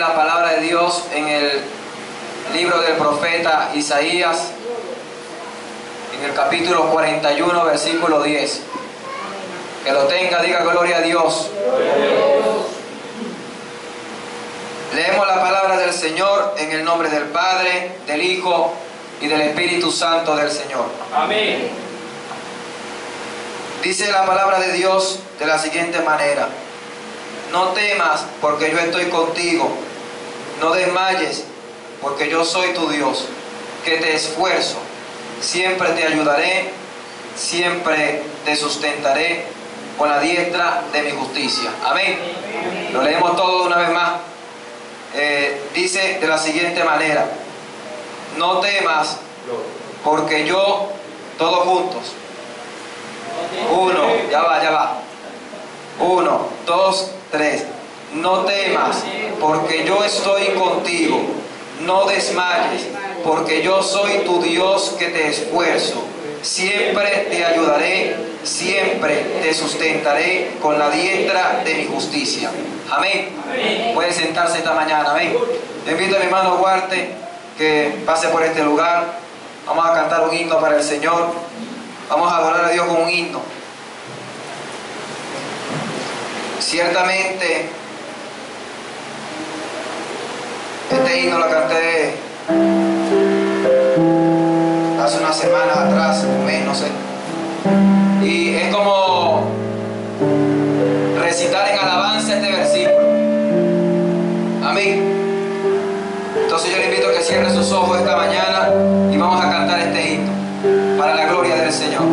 la palabra de Dios en el libro del profeta Isaías, en el capítulo 41, versículo 10. Que lo tenga, diga gloria a Dios. Leemos la palabra del Señor en el nombre del Padre, del Hijo y del Espíritu Santo del Señor. Amén. Dice la palabra de Dios de la siguiente manera: no temas, porque yo estoy contigo. No desmayes, porque yo soy tu Dios, que te esfuerzo. Siempre te ayudaré, siempre te sustentaré con la diestra de mi justicia. Amén. Lo leemos todo una vez más. Dice de la siguiente manera: no temas, porque yo, todos juntos. Uno, ya va. 1, 2, 3. No temas, porque yo estoy contigo. No desmayes, porque yo soy tu Dios que te esfuerzo. Siempre te ayudaré, siempre te sustentaré con la diestra de mi justicia. Amén. Puede sentarse esta mañana. Amén. Le invito a mi hermano Duarte que pase por este lugar. Vamos a cantar un himno para el Señor. Vamos a adorar a Dios con un himno. Ciertamente, este himno lo canté hace unas semanas atrás, un mes, no sé. Y es como recitar en alabanza este versículo. Amén. Entonces yo le invito a que cierre sus ojos esta mañana y vamos a cantar este himno para la gloria del Señor.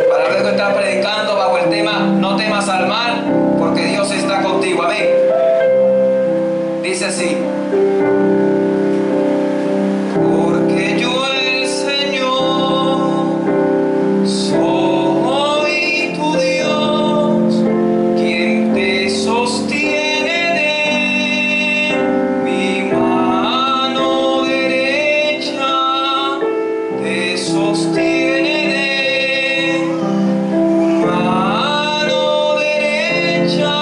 Para luego estar predicando bajo el tema: no temas al mal, porque Dios está contigo. Amén. Dice así: porque yo el Señor soy tu Dios, quien te sostiene de mi mano derecha, te sostiene de tu mano derecha,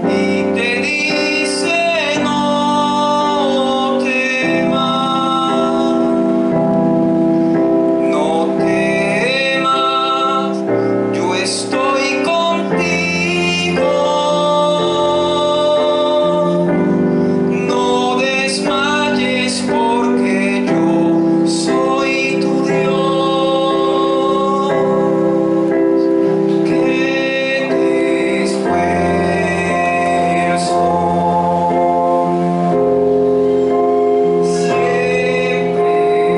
y te dice: no temas, no temas, yo estoy contigo. No desmayes, porque yo soy tu Dios, que te esfuerzo. Siempre te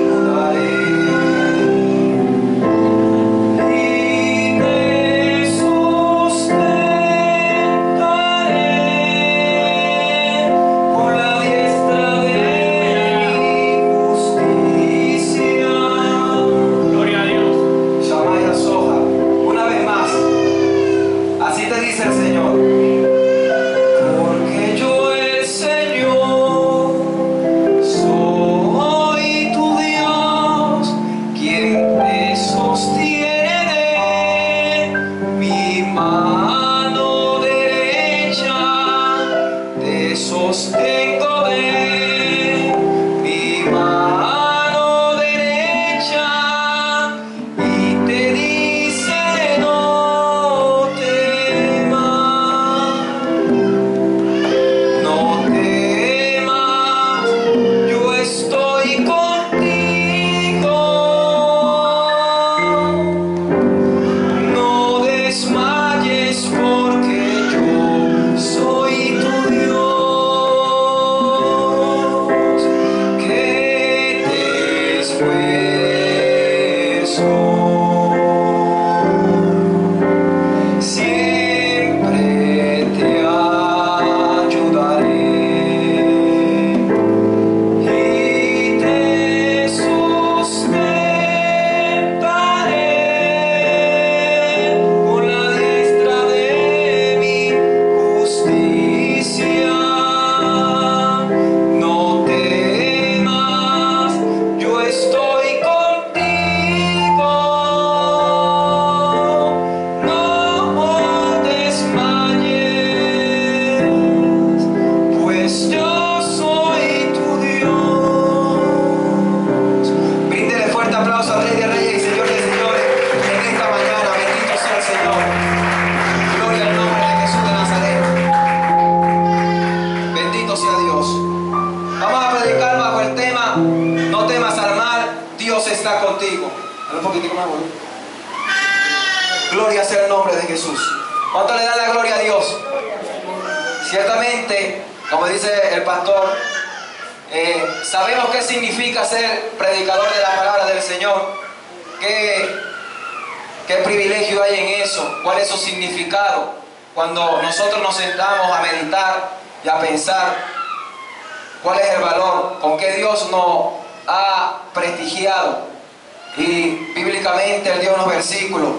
ayudaré y te sustentaré con la diestra de mi justicia. Gloria a Dios. Shamaya Soja, una vez más, así te dice el Señor: porque yo el Señor soy tu Dios, quien te sostiene de mi mano derecha, te sostengo de mi mano derecha, y te dice: no temas, no temas, yo estoy contigo. No desmayes, porque yo soy tu Dios. hermano. Gloria sea el nombre de Jesús. ¿Cuánto le dan la gloria a Dios? Ciertamente, como dice el pastor, sabemos qué significa ser predicador de la palabra del Señor. ¿Qué privilegio hay en eso? ¿Cuál es su significado? Cuando nosotros nos sentamos a meditar y a pensar, ¿cuál es el valor? ¿Con qué Dios nos ha prestigiado? Y bíblicamente Él dio unos versículos.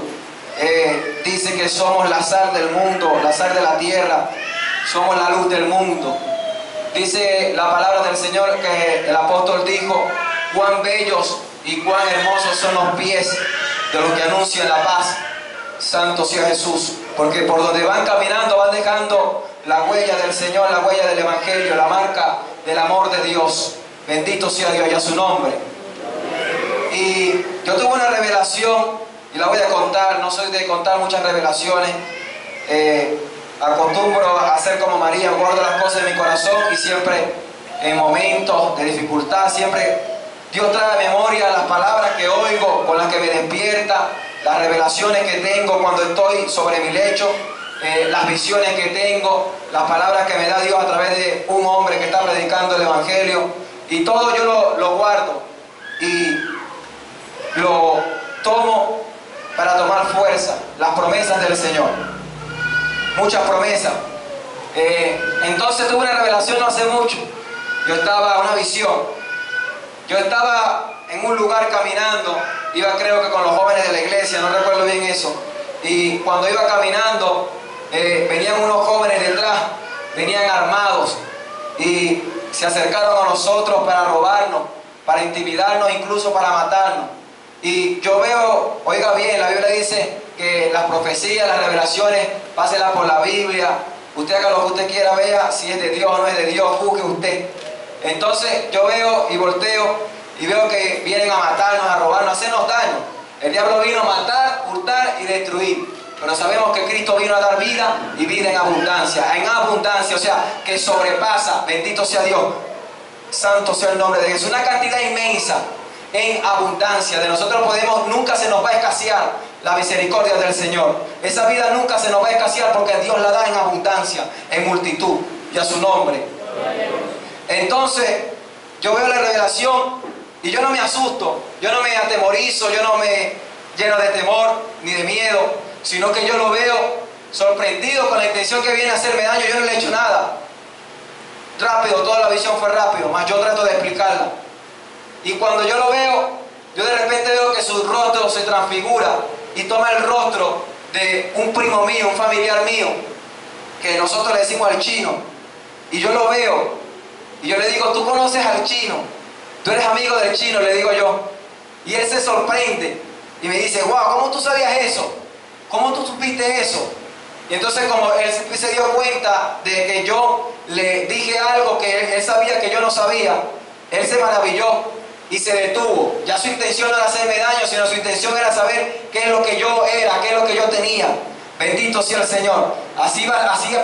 Dice que somos la sal del mundo, la sal de la tierra, somos la luz del mundo. Dice la palabra del Señor que el apóstol dijo: cuán bellos y cuán hermosos son los pies de los que anuncian la paz. Santo sea Jesús, porque por donde van caminando van dejando la huella del Señor, la huella del Evangelio, la marca del amor de Dios. Bendito sea Dios y a su nombre. Y yo tuve una revelación y la voy a contar. No soy de contar muchas revelaciones. Acostumbro a hacer como María, guardo las cosas de mi corazón, y siempre en momentos de dificultad, siempre Dios trae a memoria las palabras que oigo, con las que me despierta, las revelaciones que tengo cuando estoy sobre mi lecho, las visiones que tengo, las palabras que me da Dios a través de un hombre que está predicando el Evangelio, y todo yo lo guardo y lo tomo para tomar fuerza, las promesas del Señor. Muchas promesas. Entonces tuve una revelación no hace mucho. Una visión. Yo estaba en un lugar caminando, iba creo que con los jóvenes de la iglesia, no recuerdo bien eso. Y cuando iba caminando, venían unos jóvenes detrás, venían armados y se acercaron a nosotros para robarnos, para intimidarnos, incluso para matarnos. Y yo veo, oiga bien, la Biblia dice que las profecías, las revelaciones, páselas por la Biblia. Usted haga lo que usted quiera, vea si es de Dios o no es de Dios, juzgue usted. Entonces yo veo y volteo y veo que vienen a matarnos, a robarnos, a hacernos daño. El diablo vino a matar, hurtar y destruir. Pero sabemos que Cristo vino a dar vida y vida en abundancia, o sea, que sobrepasa, bendito sea Dios, santo sea el nombre de Jesús, una cantidad inmensa en abundancia. De nosotros nunca se nos va a escasear la misericordia del Señor. Esa vida nunca se nos va a escasear porque Dios la da en abundancia, en multitud, y a su nombre. Entonces, yo veo la revelación y yo no me asusto, yo no me atemorizo, yo no me lleno de temor ni de miedo, sino que yo lo veo sorprendido con la intención que viene a hacerme daño. Yo no le he hecho nada. Rápido, toda la visión fue rápido, mas yo trato de explicarla. Y cuando yo lo veo, yo de repente veo que su rostro se transfigura y toma el rostro de un primo mío, un familiar mío, que nosotros le decimos al chino. Y yo lo veo y yo le digo: ¿tú conoces al chino? ¿Tú eres amigo del chino?, le digo yo. Y él se sorprende y me dice: wow, ¿cómo tú sabías eso? ¿Cómo tú supiste eso? Y entonces, como él se dio cuenta de que yo le dije algo que él sabía que yo no sabía, él se maravilló y se detuvo. Ya su intención no era hacerme daño, sino su intención era saber qué es lo que yo era, qué es lo que yo tenía. Bendito sea el Señor. Así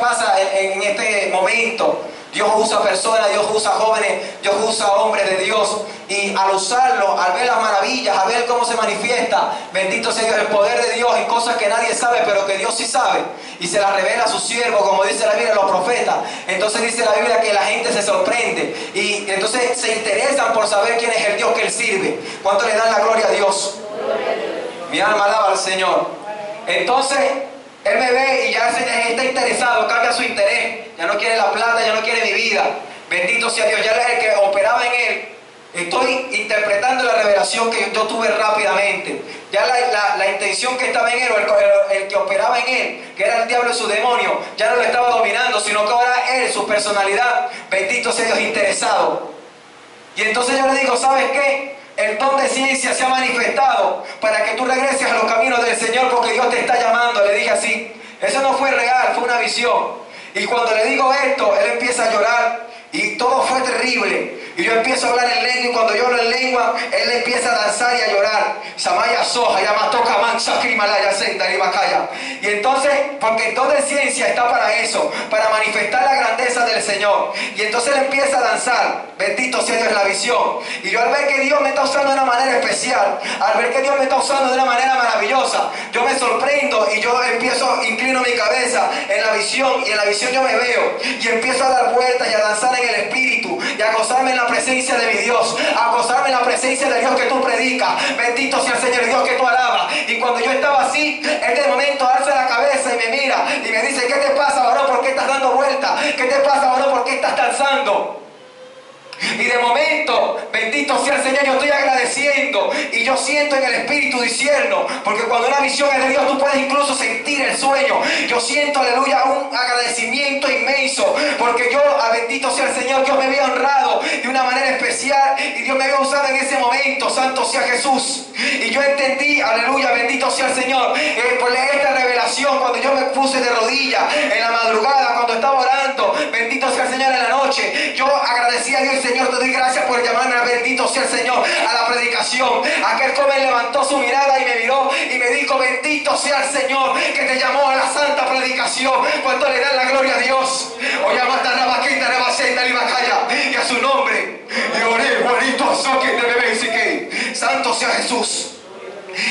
pasa en este momento. Dios usa personas, Dios usa jóvenes, Dios usa hombres de Dios. Y al usarlo, al ver las maravillas, a ver cómo se manifiesta, bendito sea Dios, el poder de Dios en cosas que nadie sabe, pero que Dios sí sabe. Y se las revela a sus siervos, como dice la Biblia, a los profetas. Entonces dice la Biblia que la gente se sorprende. Y entonces se interesan por saber quién es el Dios que Él sirve. ¿Cuánto le dan la gloria a Dios? Mi alma alaba al Señor. Entonces Él me ve y ya está interesado, cambia su interés. Ya no quiere la plata, ya no quiere mi vida. Bendito sea Dios, ya es el que operaba en él. Estoy interpretando la revelación que yo tuve rápidamente. Ya la intención que estaba en él, o el que operaba en él, que era el diablo y su demonio, ya no lo estaba dominando, sino que ahora él, su personalidad, bendito sea Dios, interesado. Y entonces yo le digo: ¿sabes qué? El don de ciencia se ha manifestado para que tú regreses a los caminos del Señor, porque Dios te está llamando. Le dije así. Eso no fue real, fue una visión. Y cuando le digo esto, él empieza a llorar y todo fue terrible. Y yo empiezo a hablar en lengua, y cuando yo hablo en lengua, él empieza a danzar y a llorar. Samaya soja, ya mató Kaman, Sakrimalaya, Senda y Bacaya. Y entonces, porque el don de ciencia está para eso, para manifestar la grandeza del Señor. Y entonces él empieza a danzar. Bendito sea Dios en la visión. Y yo al ver que Dios me está usando de una manera especial, al ver que Dios me está usando de una manera maravillosa, yo me sorprendo y yo inclino mi cabeza en la visión, y en la visión yo me veo y empiezo a dar vueltas y a danzar en el Espíritu y a gozarme en la presencia de mi Dios, a gozarme en la presencia del Dios que tú predicas. Bendito sea el Señor, Dios que tú alabas. Y cuando yo estaba así, Él de momento alza la cabeza y me mira y me dice: ¿qué te pasa, varón? ¿Por qué estás dando vueltas? ¿Qué te pasa, varón? ¿Por qué estás danzando? Y de momento, bendito sea el Señor, yo estoy agradeciendo y yo siento en el Espíritu disierno, porque cuando una visión es de Dios tú puedes incluso sentir el sueño. Yo siento, aleluya, un agradecimiento inmenso, porque yo, bendito sea el Señor, Dios me había honrado de una manera especial y Dios me había usado en ese momento. Santo sea Jesús. Y yo entendí, aleluya, bendito sea el Señor, por esta revelación, cuando yo me puse de rodillas en la madrugada, cuando estaba orando, bendito sea el Señor, en la noche, yo agradecí a Dios: Señor, te doy gracias por llamarme, bendito sea el Señor, a la predicación. Aquel joven levantó su mirada y me miró y me dijo: bendito sea el Señor que te llamó a la santa predicación. ¿Cuánto le dan la gloria a Dios? O llamaste a Rabaquita, Rabaceta, Libacaya, y a su nombre. Y oré, Juanito, Azoque, de bebé, y que santo sea Jesús.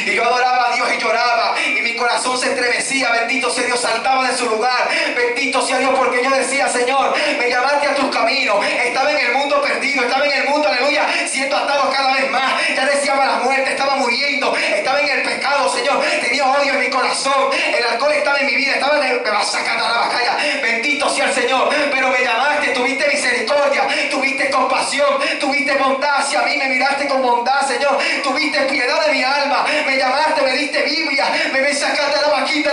Y yo adoraba a Dios y lloraba y mi corazón se estremecía. Bendito sea Dios, saltaba de su lugar. Bendito sea Dios, porque yo decía: Señor, me llamaste a tus caminos. Estaba en el mundo perdido, estaba en el mundo, aleluya, siendo atado cada vez más. Ya deseaba la muerte, estaba muriendo, estaba en el pecado, Señor. Tenía odio en mi corazón, el alcohol estaba en mi vida, estaba en el... Bendito sea el Señor, pero me llamaste, tuviste misericordia, tuviste compasión, tuviste bondad hacia mí, me miraste con bondad, Señor, tuviste piedad de mi alma. Me llamaste, me diste Biblia, me sacaste la vaquita,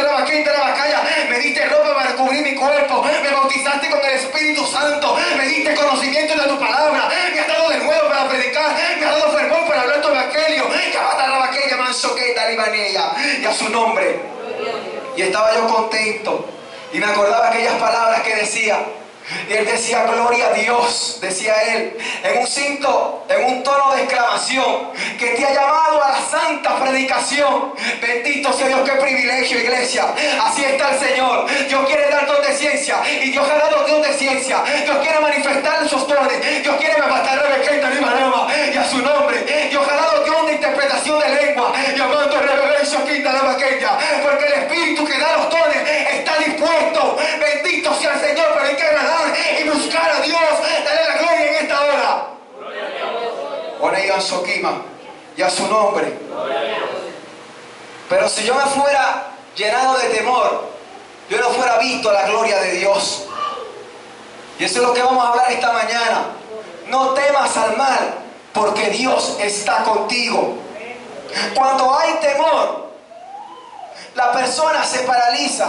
me diste ropa para cubrir mi cuerpo, me bautizaste con el Espíritu Santo, me diste conocimiento de tu palabra, me has dado de nuevo para predicar, me has dado fervor para hablar tu evangelio. Y a su nombre. Y estaba yo contento y me acordaba aquellas palabras que decía. Y él decía: gloria a Dios, decía él, en un tono de exclamación, que te ha llamado a la santa predicación. Bendito sea Dios, qué privilegio, iglesia. Así está el Señor. Dios quiere dar don de ciencia y Dios ha dado don de ciencia. Dios quiere manifestar sus dones. Dios quiere matar y a su nombre. Dios ha dado don de interpretación de lengua, llamando porque el Espíritu que da los dones está dispuesto. Bendito sea el Señor, pero hay que agradar y buscar a Dios. Dale la gloria en esta hora. Onegan Soquima y a su nombre. Pero si yo me fuera llenado de temor, yo no fuera visto la gloria de Dios. Y eso es lo que vamos a hablar esta mañana. No temas al mal, porque Dios está contigo. Cuando hay temor, la persona se paraliza,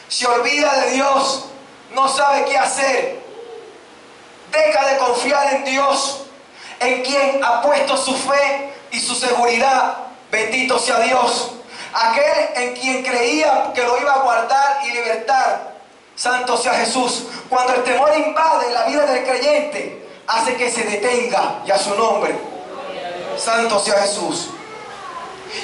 se olvida de Dios, no sabe qué hacer, deja de confiar en Dios, en quien ha puesto su fe y su seguridad. Bendito sea Dios, aquel en quien creía que lo iba a guardar y libertar. Santo sea Jesús. Cuando el temor invade la vida del creyente, hace que se detenga, y a su nombre. Santo sea Jesús.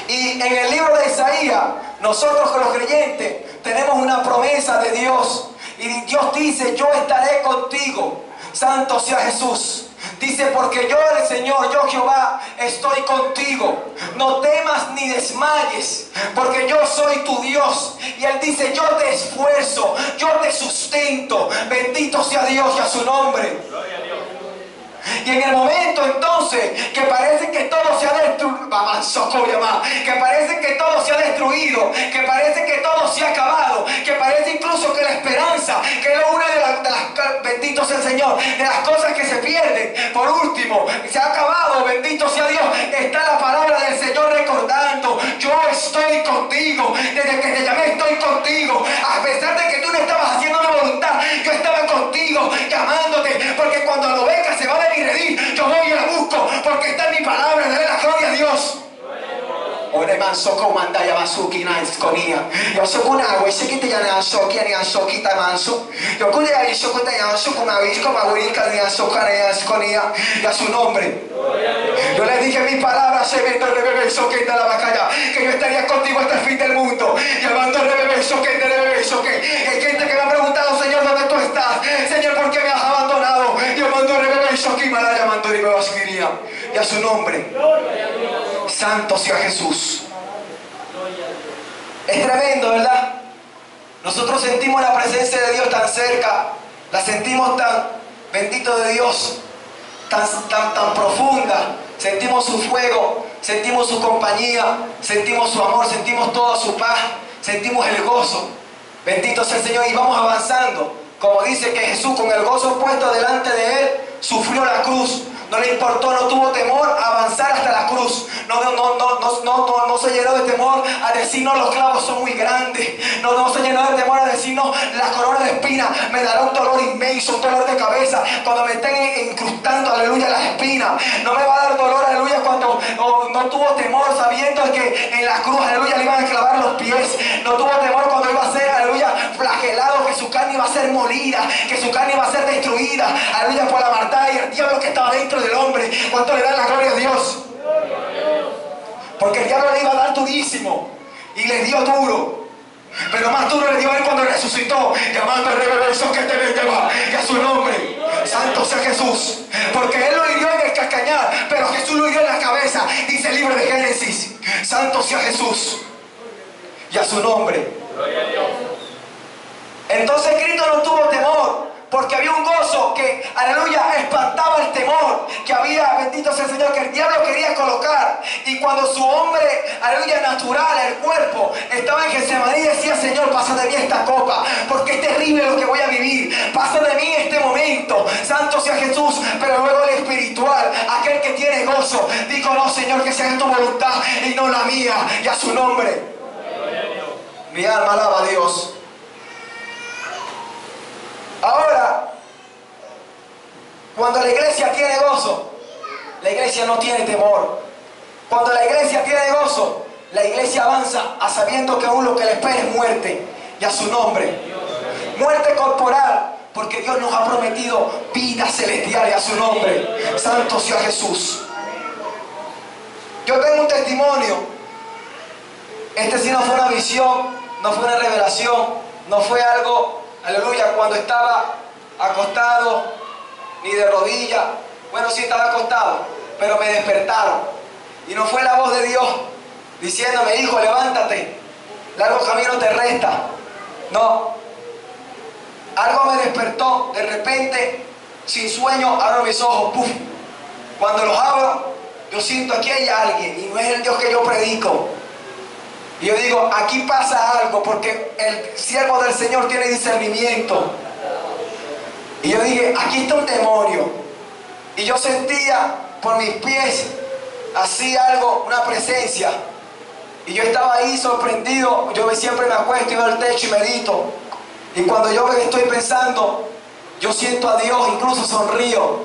Y en el libro de Isaías, nosotros los creyentes tenemos una promesa de Dios. Y Dios dice: yo estaré contigo. Santo sea Jesús. Dice: porque yo, el Señor, yo Jehová, estoy contigo. No temas ni desmayes, porque yo soy tu Dios. Y Él dice: yo te esfuerzo, yo te sustento. Bendito sea Dios y a su nombre. Gloria a Dios. Y en el momento entonces que parece que todo se ha destruido, que parece que todo se ha destruido, que parece que todo se ha acabado, que parece incluso que la esperanza, que es una de las, bendito sea el Señor, de las cosas que se pierden, por último, se ha acabado, bendito sea Dios, está la palabra del Señor recordando: yo estoy contigo, desde que te llamé estoy contigo, a pesar de que tú no estabas haciendo mi voluntad, yo estaba contigo, llamándote, porque cuando la oveja se va de mi redil, yo voy y la busco, porque está en mi palabra. Dale la gloria a Dios. Ore manso comanda ya masuki na iskonia. Yo soy una agua y sé que te llaman ansoki ni ansokita manso. Yo cuide a eso que te llaman sokuma visco magurica ni ansokana ni iskonia. Y a su nombre. Yo les dije mi palabra, se vendo el bebé soqueta la bacalla, que yo estaría contigo hasta el fin del mundo. Llamando al bebé soqueta, el bebé soqueta. Hay gente que me ha preguntado: y a su nombre. Santo sea Jesús. Es tremendo, ¿verdad? Nosotros sentimos la presencia de Dios tan cerca, la sentimos tan, bendito de Dios, tan profunda. Sentimos su fuego, sentimos su compañía, sentimos su amor, sentimos toda su paz, sentimos el gozo. Bendito sea el Señor, y vamos avanzando. Como dice que Jesús, con el gozo puesto delante de él, sufrió la cruz. No le importó, no tuvo temor a avanzar hasta la cruz. No se llenó de temor a decir, no, los clavos son muy grandes. No se llenó de temor a decir, no, la corona de espinas me dará un dolor inmenso, un dolor de cabeza cuando me estén incrustando, aleluya, las espinas. No me va a dar dolor, aleluya, cuando no tuvo temor sabiendo que en la cruz, aleluya, le iban a clavar los pies. No tuvo temor cuando iba a ser, aleluya, flagelado, que su carne iba a ser molida, que su carne iba a ser destruida, aleluya, por la maldad y el diablo que estaba dentro del hombre. ¿Cuánto le dan la gloria a Dios? Porque el diablo le iba a dar durísimo y le dio duro, pero más duro le dio a él cuando resucitó, llamando al reverso que te va, que a su nombre. Santo sea Jesús, porque él lo hirió en el calcañar, pero Jesús lo hirió en la cabeza, dice el libro de Génesis. Santo sea Jesús y a su nombre. Entonces Cristo no tuvo temor, porque había un gozo que, aleluya, espantaba el temor que había, bendito sea el Señor, que el diablo quería colocar. Y cuando su hombre, aleluya, natural, el cuerpo, estaba en Getsemaní, decía, Señor, pasa de mí esta copa, porque es terrible lo que voy a vivir. Pasa de mí este momento. Santo sea Jesús. Pero luego el espiritual, aquel que tiene gozo, dijo, no, Señor, que sea tu voluntad y no la mía. Y a su nombre. Mi alma alaba a Dios. Ahora, cuando la iglesia tiene gozo, la iglesia no tiene temor. Cuando la iglesia tiene gozo, la iglesia avanza a sabiendo que aún lo que le espera es muerte, y a su nombre. Muerte corporal, porque Dios nos ha prometido vida celestial, y a su nombre. Santo sea Jesús. Yo tengo un testimonio. Este sí no fue una visión, no fue una revelación, no fue algo, aleluya, cuando estaba acostado, ni de rodillas. Bueno, sí estaba acostado, pero me despertaron. Y no fue la voz de Dios diciéndome, hijo, levántate, largo camino te resta. No. Algo me despertó, de repente, sin sueño, abro mis ojos, ¡puf! Cuando los abro, yo siento aquí hay alguien, y no es el Dios que yo predico. Y yo digo, aquí pasa algo, porque el siervo del Señor tiene discernimiento. Y yo dije, aquí está un demonio. Y yo sentía por mis pies así algo, una presencia. Y yo estaba ahí sorprendido. Yo siempre me acuesto y veo el techo y medito. Y cuando yo estoy pensando, yo siento a Dios, incluso sonrío,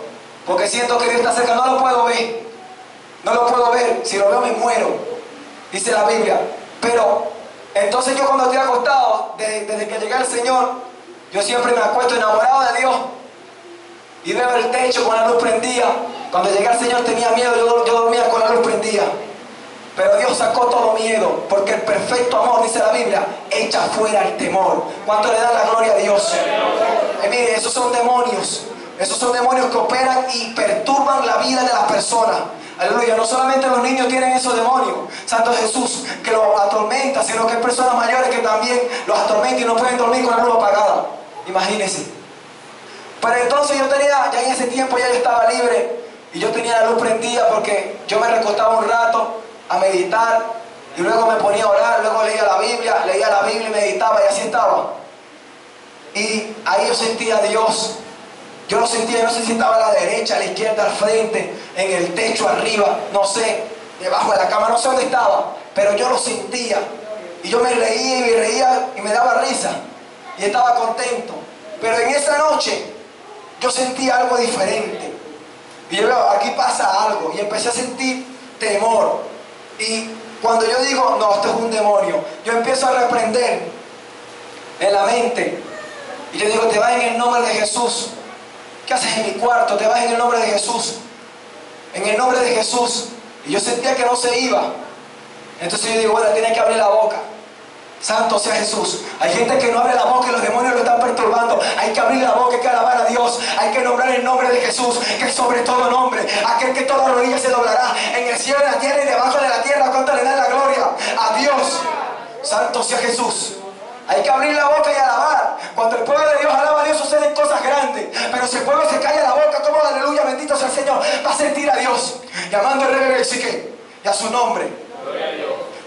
porque siento que Dios está cerca. No lo puedo ver. No lo puedo ver. Si lo veo me muero, dice la Biblia. Pero entonces yo cuando estoy acostado, desde que llegué al Señor, yo siempre me acuesto enamorado de Dios y veo el techo con la luz prendida. Cuando llegué al Señor tenía miedo, yo dormía con la luz prendida. Pero Dios sacó todo miedo, porque el perfecto amor, dice la Biblia, echa fuera el temor. ¿Cuánto le dan la gloria a Dios? Mire, esos son demonios. Esos son demonios que operan y perturban la vida de las personas. Aleluya, no solamente los niños tienen esos demonios, Santo Jesús, que los atormenta, sino que hay personas mayores que también los atormentan y no pueden dormir con la luz apagada. Imagínense. Pero entonces yo tenía, ya en ese tiempo ya yo estaba libre, y yo tenía la luz prendida porque yo me recostaba un rato a meditar, y luego me ponía a orar, luego leía la Biblia y meditaba, y así estaba. Y ahí yo sentía a Dios. Yo lo sentía, no sé si estaba a la derecha, a la izquierda, al frente, en el techo, arriba, no sé, debajo de la cama, no sé dónde estaba, pero yo lo sentía. Y yo me reía y me daba risa. Y estaba contento. Pero en esa noche, yo sentí algo diferente. Y yo veo, aquí pasa algo. Y empecé a sentir temor. Y cuando yo digo, no, esto es un demonio, yo empiezo a reprender en la mente. Y yo digo, te vas en el nombre de Jesús. ¿Qué haces en mi cuarto? Te vas en el nombre de Jesús. En el nombre de Jesús. Y yo sentía que no se iba. Entonces yo digo, bueno, tiene que abrir la boca. Santo sea Jesús. Hay gente que no abre la boca y los demonios lo están perturbando. Hay que abrir la boca, hay que alabar a Dios. Hay que nombrar el nombre de Jesús, que es sobre todo nombre. Aquel que toda rodilla se doblará en el cielo, en la tierra y debajo de la tierra. ¿Cuánto le dan la gloria a Dios? Santo sea Jesús. Hay que abrir la boca y alabar. Cuando el pueblo de Dios alaba a Dios suceden cosas grandes. Pero si el pueblo se calla la boca, como aleluya, bendito sea el Señor, va a sentir a Dios llamando al rey y a su nombre.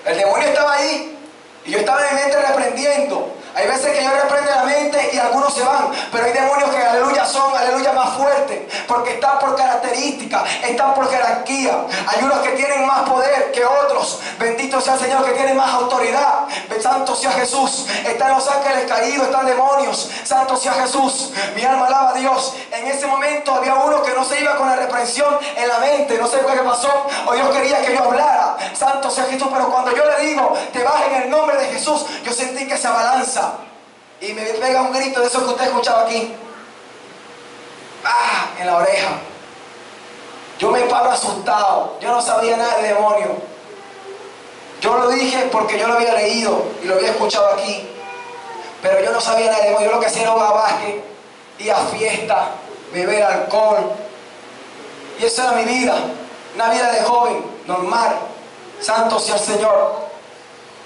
El demonio estaba ahí y yo estaba en mi mente reprendiendo. Hay veces que yo reprendo la mente y algunos se van, pero hay demonios que, aleluya, son, aleluya, más fuertes, porque están por características, están por jerarquía. Hay unos que tienen más poder que otros. Bendito sea el Señor, que tienen más autoridad. Santo sea Jesús. Están los ángeles caídos, están demonios. Santo sea Jesús. Mi alma alaba a Dios. En ese momento había uno que no se iba con la reprensión en la mente. No sé qué pasó, o Dios quería que yo hablara. Santo sea Jesús, pero cuando yo le digo, te vas en el nombre de Jesús, yo sentí que se abalanza. Y me pega un grito de eso que usted escuchaba aquí. ¡Ah! En la oreja. Yo me paro asustado. Yo no sabía nada de demonio. Yo lo dije porque yo lo había leído y lo había escuchado aquí. Pero yo no sabía nada de demonio. Yo lo que hacía era babaje, ir a fiesta, beber alcohol. Y esa era mi vida. Una vida de joven, normal. Santo sea el Señor.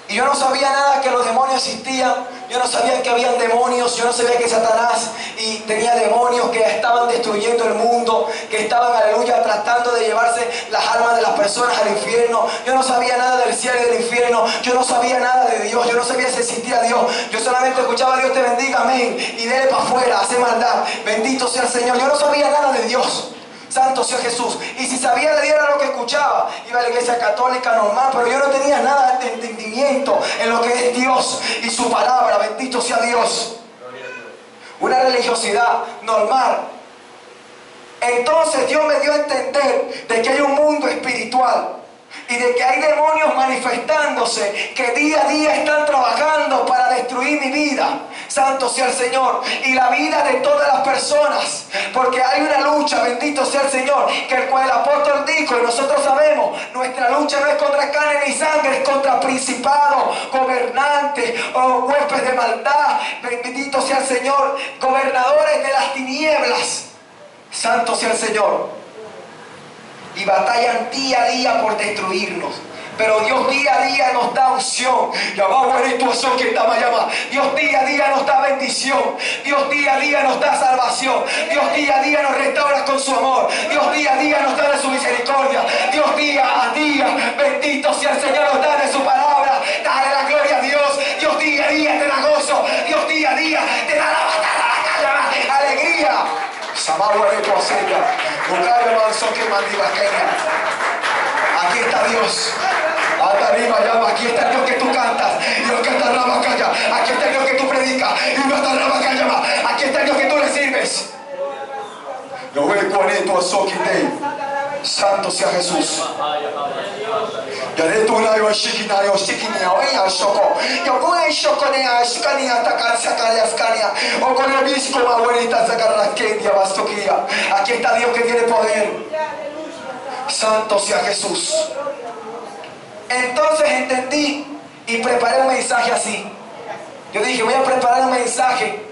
Y yo no sabía nada que los demonios existían. Yo no sabía que habían demonios. Yo no sabía que Satanás y tenía demonios que estaban destruyendo el mundo, que estaban, aleluya, tratando de llevarse las almas de las personas al infierno. Yo no sabía nada del cielo y del infierno. Yo no sabía nada de Dios. Yo no sabía si existía Dios. Yo solamente escuchaba: Dios te bendiga, amén, y dele para afuera, hace maldad. Bendito sea el Señor. Yo no sabía nada de Dios. Santo sea Jesús. Y si sabía de Dios era lo que escuchaba. Iba a la iglesia católica normal, pero yo no tenía nada de entendimiento en lo que es Dios y su palabra. Bendito sea Dios. Una religiosidad normal. Entonces Dios me dio a entender de que hay un mundo espiritual y de que hay demonios manifestándose que día a día están trabajando para destruir mi vida. Santo sea el Señor, y la vida de todas las personas, porque hay una lucha, bendito sea el Señor, que el apóstol dijo, y nosotros sabemos, nuestra lucha no es contra carne ni sangre, es contra principados, gobernantes o huestes de maldad, bendito sea el Señor, gobernadores de las tinieblas. Santo sea el Señor. Y batallan día a día por destruirnos. Pero Dios día a día nos da unción. Dios día a día nos da bendición. Dios día a día nos da salvación. Dios día a día nos restaura con su amor. Dios día a día nos da de su misericordia. Dios día a día, bendito sea el Señor, nos da de su palabra. Dale la gloria a Dios. Dios día a día te da gozo. Dios día a día te da la alegría. Aquí está Dios. Hasta arriba llama. Aquí está el Dios que tú cantas. Dios que está arriba calla. Aquí está el Dios que tú predicas. Y Dios está arriba calla. Aquí está el Dios que tú le sirves. Yo voy con esto a Sokitei. Santo sea Jesús. Ya de tu lado shikina yo shikinia oya shoko. Yo con el shoko ne ashkania takar sakaria skania. O con el bisco ma bonita sacar la kendia bastokia. Aquí está Dios que tiene poder. Santo sea Jesús. Entonces entendí y preparé un mensaje así. Yo dije, voy a preparar un mensaje,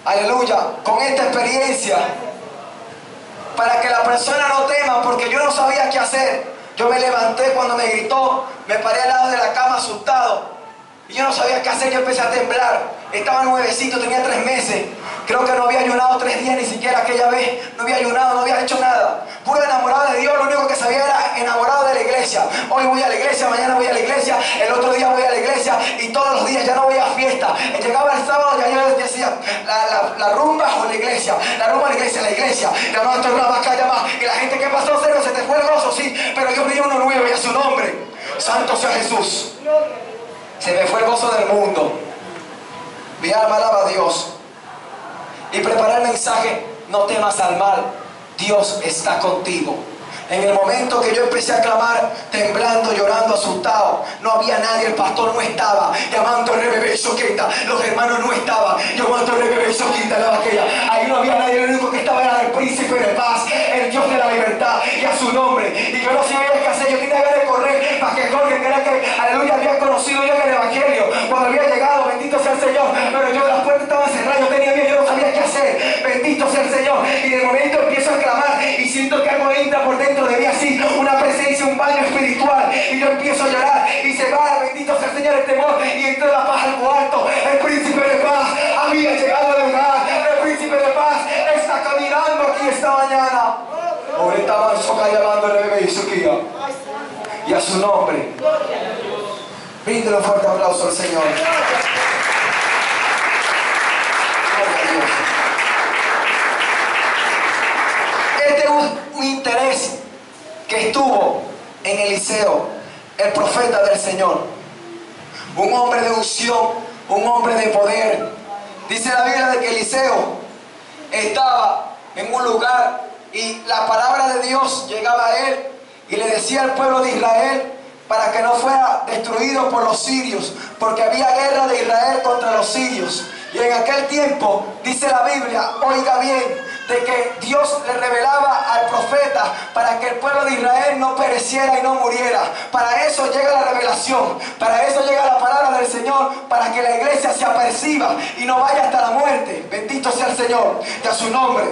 aleluya, con esta experiencia, para que la persona no tema, porque yo no sabía qué hacer. Yo me levanté cuando me gritó, me paré al lado de la cama asustado y yo no sabía qué hacer. Yo empecé a temblar. Estaba nuevecito, tenía 3 meses. Creo que no había ayunado 3 días ni siquiera aquella vez. No había ayunado, no había hecho nada. Puro enamorado de Dios, lo único que sabía era enamorado de la iglesia. Hoy voy a la iglesia, mañana voy a la iglesia, el otro día voy a la iglesia y todos los días ya no voy a fiesta. Llegaba el sábado y yo decía, la rumba o la iglesia, la rumba o la iglesia, la iglesia. Y la gente, ¿qué pasó, Sergio? ¿Se te fue el gozo? Sí, pero yo vi uno nuevo y a su nombre. Santo sea Jesús. Se me fue el gozo del mundo. Mi alma alaba a Dios. Y preparar el mensaje: no temas al mal, Dios está contigo. En el momento que yo empecé a clamar, temblando, llorando, asustado, no había nadie, el pastor no estaba, llamando al Rebebe Soqueta, los hermanos no estaban, llamando al Rebebe Soqueta, la vaquera. Ahí no había nadie, el único que estaba era el príncipe de paz, el Dios de la libertad, y a su nombre. Y yo no sabía qué hacer, yo tenía ganas de correr, más que Jorge, que era que, aleluya, había conocido yo en el Evangelio, cuando había llegado, bendito sea el Señor, pero yo las puertas estaban cerradas, yo tenía miedo, yo no sabía qué hacer, bendito sea el Señor, y de momento empiezo a clamar, y siento que algo entra por dentro de mí así, una presencia, un baño espiritual, y yo empiezo a llorar, y se va, bendito sea el Señor, el temor, y entra la paz al cuarto, el príncipe de paz había llegado al lugar, el príncipe de paz está caminando aquí esta mañana. Ahorita Manzoca llamando al bebé y a su nombre. Bríndele un fuerte aplauso al Señor. Este es un interés que estuvo en Eliseo, el profeta del Señor. Un hombre de unción, un hombre de poder. Dice la Biblia de que Eliseo estaba en un lugar y la palabra de Dios llegaba a él y le decía al pueblo de Israel para que no fuera destruido por los sirios, porque había guerra de Israel contra los sirios. Y en aquel tiempo, dice la Biblia, oiga bien, de que Dios le revelaba al profeta para que el pueblo de Israel no pereciera y no muriera. Para eso llega la revelación, para eso llega la palabra del Señor, para que la iglesia se aperciba y no vaya hasta la muerte. Bendito sea el Señor y a su nombre.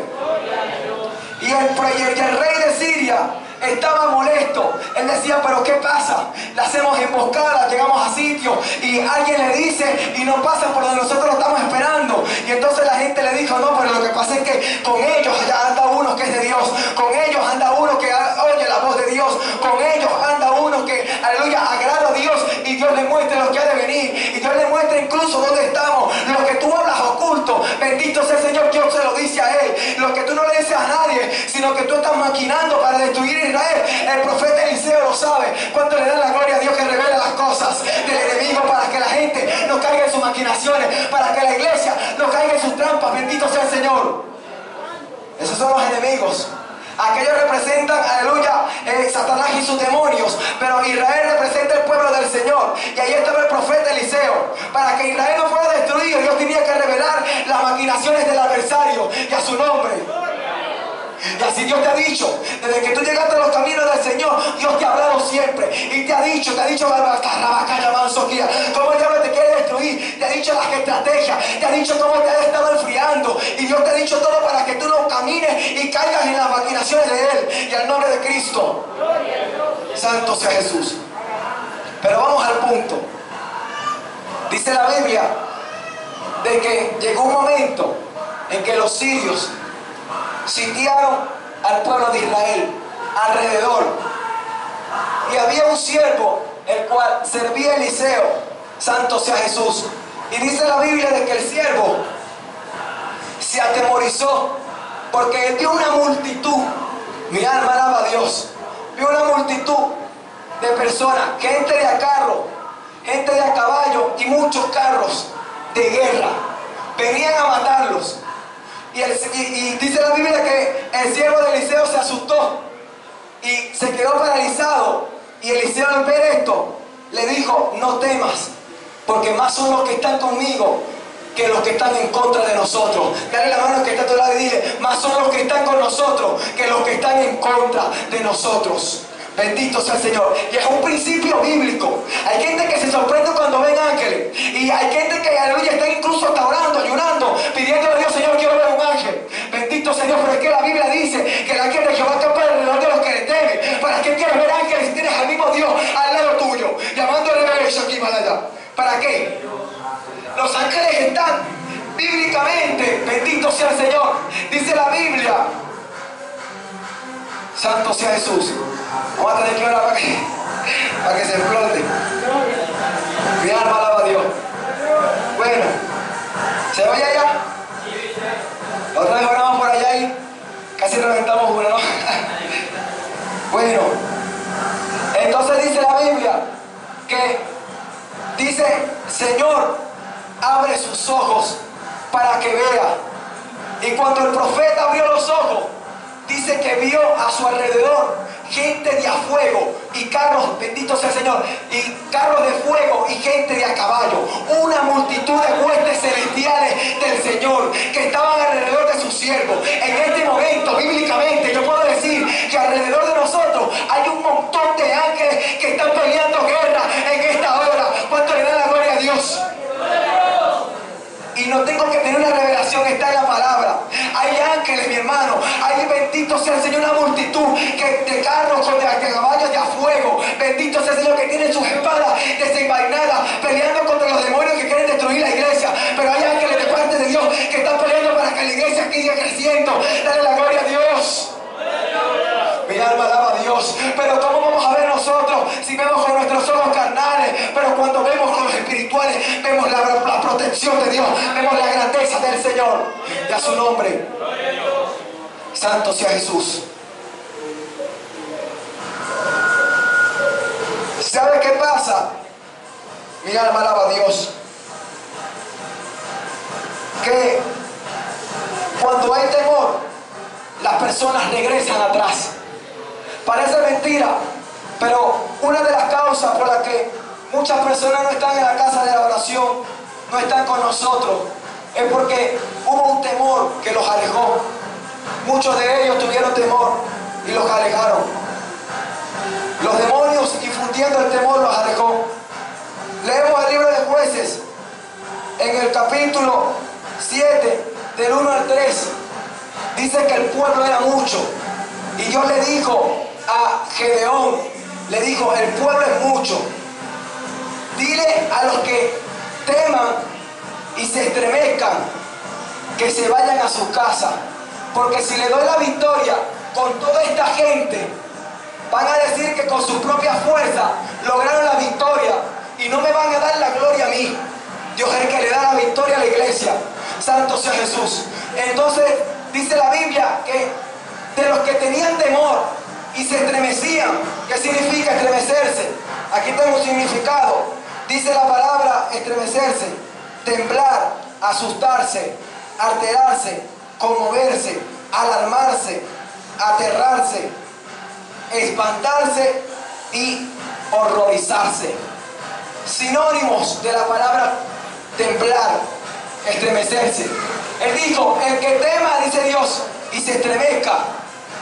Y el rey de Siria estaba molesto. Él decía, pero ¿qué pasa? Le hacemos emboscadas, llegamos a sitio y alguien le dice y no pasa por donde nosotros lo estamos esperando. Y entonces la gente le dijo, no, pero lo que pasa es que con ellos allá anda uno que es de Dios, con ellos anda uno que oye la voz de Dios, con ellos anda uno que, aleluya, agrada a Dios y Dios le muestre lo que ha de venir y Dios le muestra incluso dónde estamos. Lo que tú hablas oculto, bendito sea el Señor, Dios se lo dice a él. Lo que tú no le dices a nadie, sino que tú estás maquinando para destruir Israel, el profeta Eliseo lo sabe. Cuánto le da la gloria a Dios que revela las cosas del enemigo para que la gente no caiga en sus maquinaciones, para que la iglesia no caiga en sus trampas. Bendito sea el Señor. Esos son los enemigos. Aquellos representan, aleluya, Satanás y sus demonios, pero Israel representa el pueblo del Señor. Y ahí estaba el profeta Eliseo. Para que Israel no fuera destruido, Dios tenía que revelar las maquinaciones del adversario y a su nombre. Y así Dios te ha dicho, desde que tú llegaste a los caminos del Señor, Dios te ha hablado siempre. Y te ha dicho, cómo el diablo te quiere destruir. Te ha dicho las estrategias, te ha dicho cómo te ha estado enfriando. Y Dios te ha dicho todo para que tú no camines y caigas en las maquinaciones de Él. Y al nombre de Cristo. Santo sea Jesús. Pero vamos al punto. Dice la Biblia de que llegó un momento en que los sirios sitiaron al pueblo de Israel alrededor, y había un siervo el cual servía a Eliseo, santo sea Jesús, y dice la Biblia de que el siervo se atemorizó porque él vio una multitud. Mi alma alaba a Dios. Vio una multitud de personas, gente de a carro, gente de a caballo y muchos carros de guerra, venían a matarlos. Y dice la Biblia que el siervo de Eliseo se asustó y se quedó paralizado. Y Eliseo, al ver esto, le dijo, no temas, porque más son los que están conmigo que los que están en contra de nosotros. Dale la mano al que está a tu lado y dile, más son los que están con nosotros que los que están en contra de nosotros. Bendito sea el Señor. Y es un principio bíblico. Hay gente que se sorprende cuando ven ángeles. Y hay gente que, aleluya, está incluso hasta orando, ayunando, pidiéndole a Dios, Señor, quiero ver un ángel. Bendito sea Dios, pero es que la Biblia dice que el ángel de Jehová acampa alrededor de los que le temen. ¿Para qué quieres ver ángeles si tienes al mismo Dios al lado tuyo? Llamándole a eso aquí, malaya. ¿Para qué? Los ángeles están bíblicamente, bendito sea el Señor. Dice la Biblia, santo sea Jesús. Vamos a tener que orar para que se explote. Mi alma alaba a Dios. Bueno, ¿se oye allá? Otra vez oramos por allá y casi reventamos uno, ¿no? Bueno, entonces dice la Biblia que dice, Señor, abre sus ojos para que vea. Y cuando el profeta abrió los ojos, dice que vio a su alrededor gente de a fuego y carros, bendito sea el Señor, y carros de fuego y gente de a caballo. Una multitud de huestes celestiales del Señor que estaban alrededor de su siervo. En este momento, bíblicamente, yo puedo decir que alrededor de nosotros hay un montón de ángeles que están peleando palabra. Hay ángeles, mi hermano. Hay, bendito sea el Señor, una multitud de carros, de caballos de a fuego. Bendito sea el Señor, que tienen sus espadas desenvainadas, peleando contra los demonios que quieren destruir la iglesia. Pero hay ángeles de parte de Dios que están peleando para que la iglesia siga creciendo. Dale la gloria a Dios. Mi alma alaba a Dios. Pero ¿cómo vamos a ver nosotros si vemos con nuestros ojos carnales? Pero cuando vemos con los espirituales, vemos la protección de Dios, vemos la grandeza del Señor. Y a su nombre, santo sea Jesús. ¿Sabe qué pasa? Mi alma alaba a Dios. Que cuando hay temor, las personas regresan atrás. Parece mentira, pero una de las causas por las que muchas personas no están en la casa de la oración, no están con nosotros, es porque hubo un temor que los alejó. Muchos de ellos tuvieron temor y los alejaron. Los demonios, infundiendo el temor, los alejó. Leemos el libro de Jueces, en el capítulo 7, del 1 al 3, dice que el pueblo era mucho. Y Dios le dijo a Gedeón, le dijo, el pueblo es mucho. Dile a los que teman y se estremezcan que se vayan a su casa. Porque si le doy la victoria con toda esta gente, van a decir que con su propia fuerza lograron la victoria y no me van a dar la gloria a mí. Dios es el que le da la victoria a la iglesia. Santo sea Jesús. Entonces dice la Biblia que de los que tenían temor y se estremecían, ¿qué significa estremecerse? Aquí tengo un significado. Dice la palabra estremecerse, temblar, asustarse, alterarse, conmoverse, alarmarse, aterrarse, espantarse y horrorizarse. Sinónimos de la palabra temblar, estremecerse. Él dijo, el que tema, dice Dios, y se estremezca,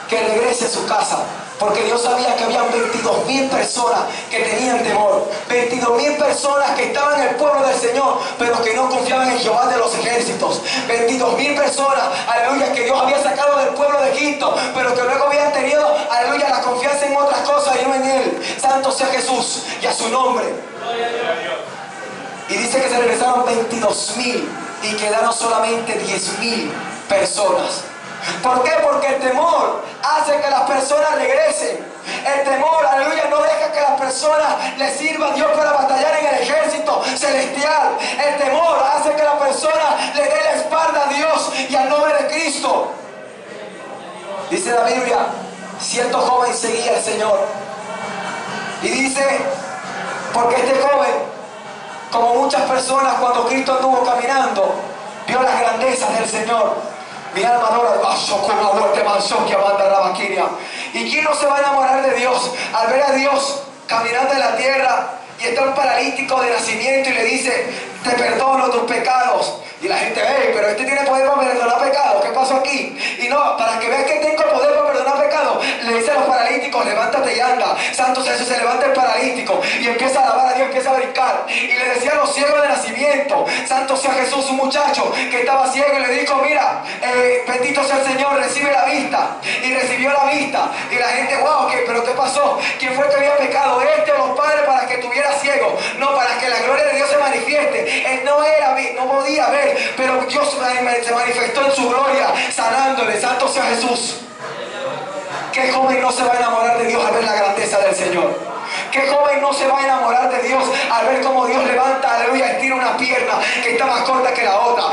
que regrese a su casa. Porque Dios sabía que habían 22.000 personas que tenían temor. 22.000 personas que estaban en el pueblo del Señor, pero que no confiaban en Jehová de los ejércitos. 22.000 personas, aleluya, que Dios había sacado del pueblo de Egipto, pero que luego habían tenido, aleluya, la confianza en otras cosas y no en Él. Santo sea Jesús y a su nombre. Y dice que se regresaron 22.000 y quedaron solamente 10.000 personas. ¿Por qué? Porque el temor hace que las personas regresen. El temor, aleluya, no deja que las personas le sirvan a Dios para batallar en el ejército celestial. El temor hace que la persona le dé la espalda a Dios y al nombre de Cristo. Dice la Biblia, cierto joven seguía al Señor. Y dice, porque este joven, como muchas personas cuando Cristo anduvo caminando, vio las grandezas del Señor. Mi alma adora, ¿y quién no se va a enamorar de Dios al ver a Dios caminando en la tierra y está un paralítico de nacimiento y le dice, te perdono tus pecados? Y la gente, pero este tiene poder para perdonar pecados, ¿qué pasó aquí? Y no, para que veas que tengo poder para perdonar pecados, le dice a los paralíticos, levántate y anda. Santo sea Jesús, se levanta el paralítico y empieza a alabar a Dios, empieza a brincar. Y le decía a los ciegos de nacimiento, santo sea Jesús, un muchacho que estaba ciego y le dijo, mira, bendito sea el Señor, recibe la vista. Y recibió la vista. Y la gente, wow, ¿pero qué pasó? ¿Quién fue que había pecado? ¿Este o los padres para que estuviera ciego? No, para que la gloria de Dios se manifieste. Él no podía ver, pero Dios se manifestó en su gloria, sanándole. Santo sea Jesús. ¿Qué joven no se va a enamorar de Dios al ver la grandeza del Señor? ¿Qué joven no se va a enamorar de Dios al ver cómo Dios levanta, aleluya, estira una pierna que está más corta que la otra?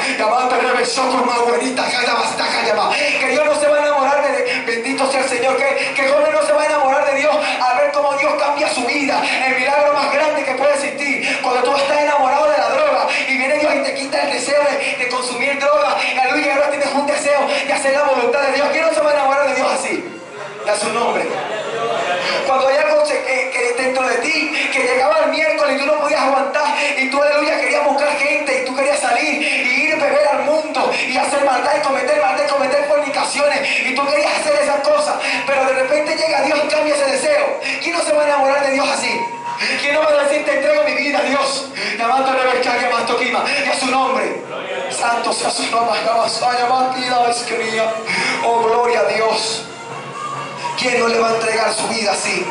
Que Dios no se va a enamorar de, bendito sea el Señor, que joven no se va a enamorar de Dios al ver cómo Dios cambia su vida. El milagro más grande que puede existir, cuando tú estás enamorado de la droga y viene Dios y te quita el deseo de consumir droga, aleluya, y ahora tienes un deseo de hacer la voluntad de Dios. ¿Quién no se va a enamorar de Dios así? Y a su nombre. Cuando hay algo que dentro de ti, que llegaba el miércoles y tú no podías aguantar, y tú, aleluya, querías buscar gente, y tú querías salir y ir a beber al mundo y hacer maldad y cometer fornicaciones, y tú querías hacer esas cosas, pero de repente llega Dios y cambia ese deseo. ¿Quién no se va a enamorar de Dios así? ¿Quién no va a decir, te entrego mi vida a Dios? Y a su nombre. Santo sea su nombre. Oh, gloria a Dios. ¿Quién no le va a entregar su vida así?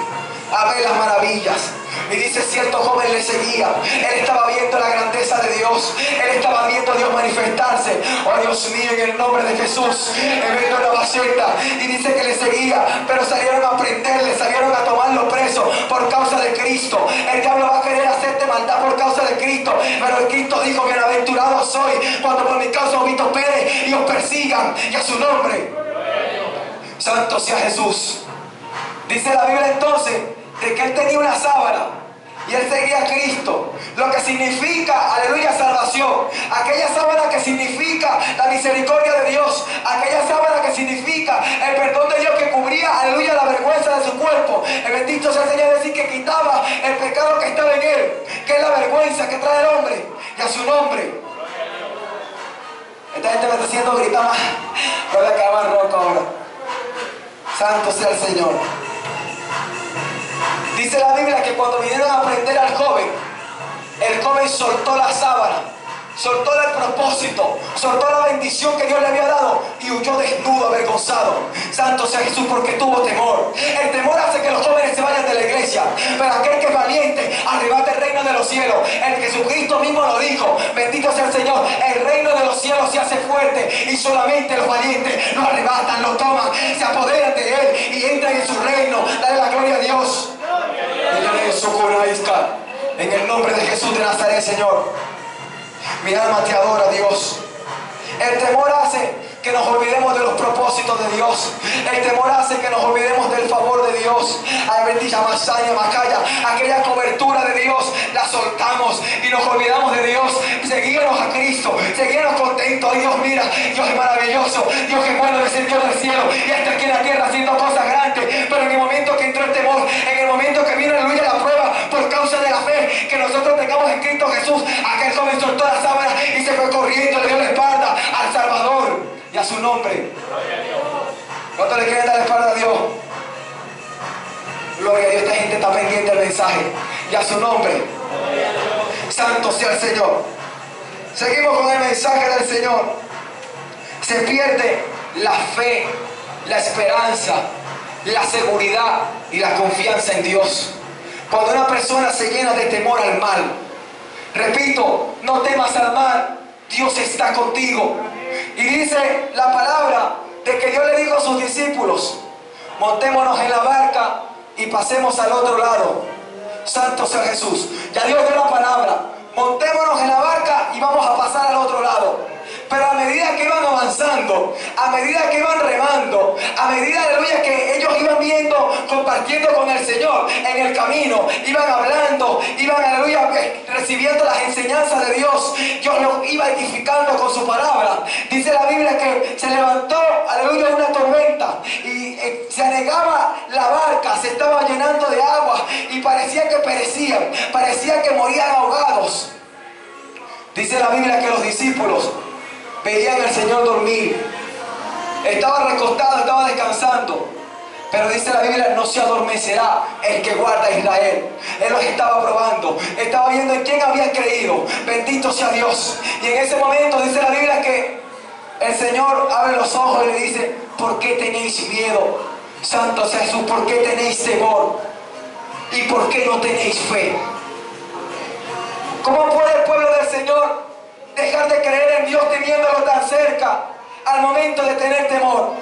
A ver las maravillas. Y dice, cierto joven le seguía. Él estaba viendo la grandeza de Dios. Él estaba viendo a Dios manifestarse. Oh Dios mío, en el nombre de Jesús. Evento la bacheta. Y dice que le seguía. Pero salieron a prenderle, salieron a tomarlo preso por causa de Cristo. El diablo va a querer hacerte maldad por causa de Cristo. Pero el Cristo dijo, bienaventurado soy cuando por mi causa os vituperen y os persigan. Y a su nombre. Santo sea Jesús. Dice la Biblia entonces de que él tenía una sábana y él seguía a Cristo, lo que significa, aleluya, salvación. Aquella sábana que significa la misericordia de Dios, aquella sábana que significa el perdón de Dios que cubría, aleluya, la vergüenza de su cuerpo. El bendito sea el Señor, decir que quitaba el pecado que estaba en él, que es la vergüenza que trae el hombre, y a su nombre. Esta gente me está haciendo gritar más, voy a acabar roco ahora. Santo sea el Señor. Dice la Biblia que cuando vinieron a prender al joven, el joven soltó la sábana, soltó el propósito, soltó la bendición que Dios le había dado y huyó desnudo, avergonzado. Santo sea Jesús, porque tuvo temor. El temor hace que los jóvenes se vayan de la iglesia, pero aquel que es valiente arrebata el reino de los cielos. El Jesucristo mismo lo dijo, bendito sea el Señor, el reino de los cielos se hace fuerte y solamente los valientes lo arrebatan, lo toman, se apoderan de él y entran en su reino. Dale la gloria a Dios. En el nombre de Jesús de Nazaret, Señor, mi alma te adora, Dios. El temor hace que nos olvidemos de los propósitos de Dios. El temor hace que nos olvidemos del favor de Dios. Ay, bendita Masaya, Macaya, aquella cobertura de Dios la soltamos y nos olvidamos de Dios. Seguirnos a Cristo, seguirnos contentos. Ay, Dios, mira, Dios es maravilloso, Dios es bueno, es el Dios del cielo y está aquí en la tierra haciendo cosas grandes. Pero en el momento que entró el temor, en el momento que vino, aleluya, la prueba por causa de la fe que nosotros tengamos en Cristo Jesús, aquel joven soltó la sábana y se fue corriendo, le dio la espalda al Salvador y a su nombre. ¿Cuánto le quieren dar la espalda a Dios? Gloria a Dios, esta gente está pendiente del mensaje y a su nombre. Santo sea el Señor. Seguimos con el mensaje del Señor. Se pierde la fe, la esperanza, la seguridad y la confianza en Dios cuando una persona se llena de temor al mal. Repito, no temas al mal, Dios está contigo. Y dice la palabra de que Dios le dijo a sus discípulos, montémonos en la barca y pasemos al otro lado. Santo sea Jesús. Ya Dios dio la palabra, montémonos en la barca y vamos a pasar al otro lado. Pero a medida que iban avanzando, a medida que iban remando, a medida, aleluya, que ellos iban viendo, compartiendo con el Señor en el camino, iban hablando, iban, aleluya, recibiendo las enseñanzas de Dios, Dios los iba edificando con su palabra. Dice la Biblia que se levantó, aleluya, una tormenta y se anegaba la barca, se estaba llenando de agua y parecía que perecían, parecía que morían ahogados. Dice la Biblia que los discípulos veían al Señor dormir. Estaba recostado, estaba descansando. Pero dice la Biblia, no se adormecerá el que guarda a Israel. Él los estaba probando, estaba viendo en quién había creído. Bendito sea Dios. Y en ese momento dice la Biblia que el Señor abre los ojos y le dice, ¿por qué tenéis miedo? Santo sea Jesús, ¿por qué tenéis temor? ¿Y por qué no tenéis fe? ¿Cómo puede el pueblo del Señor dejar de creer en Dios teniéndolo tan cerca al momento de tener temor?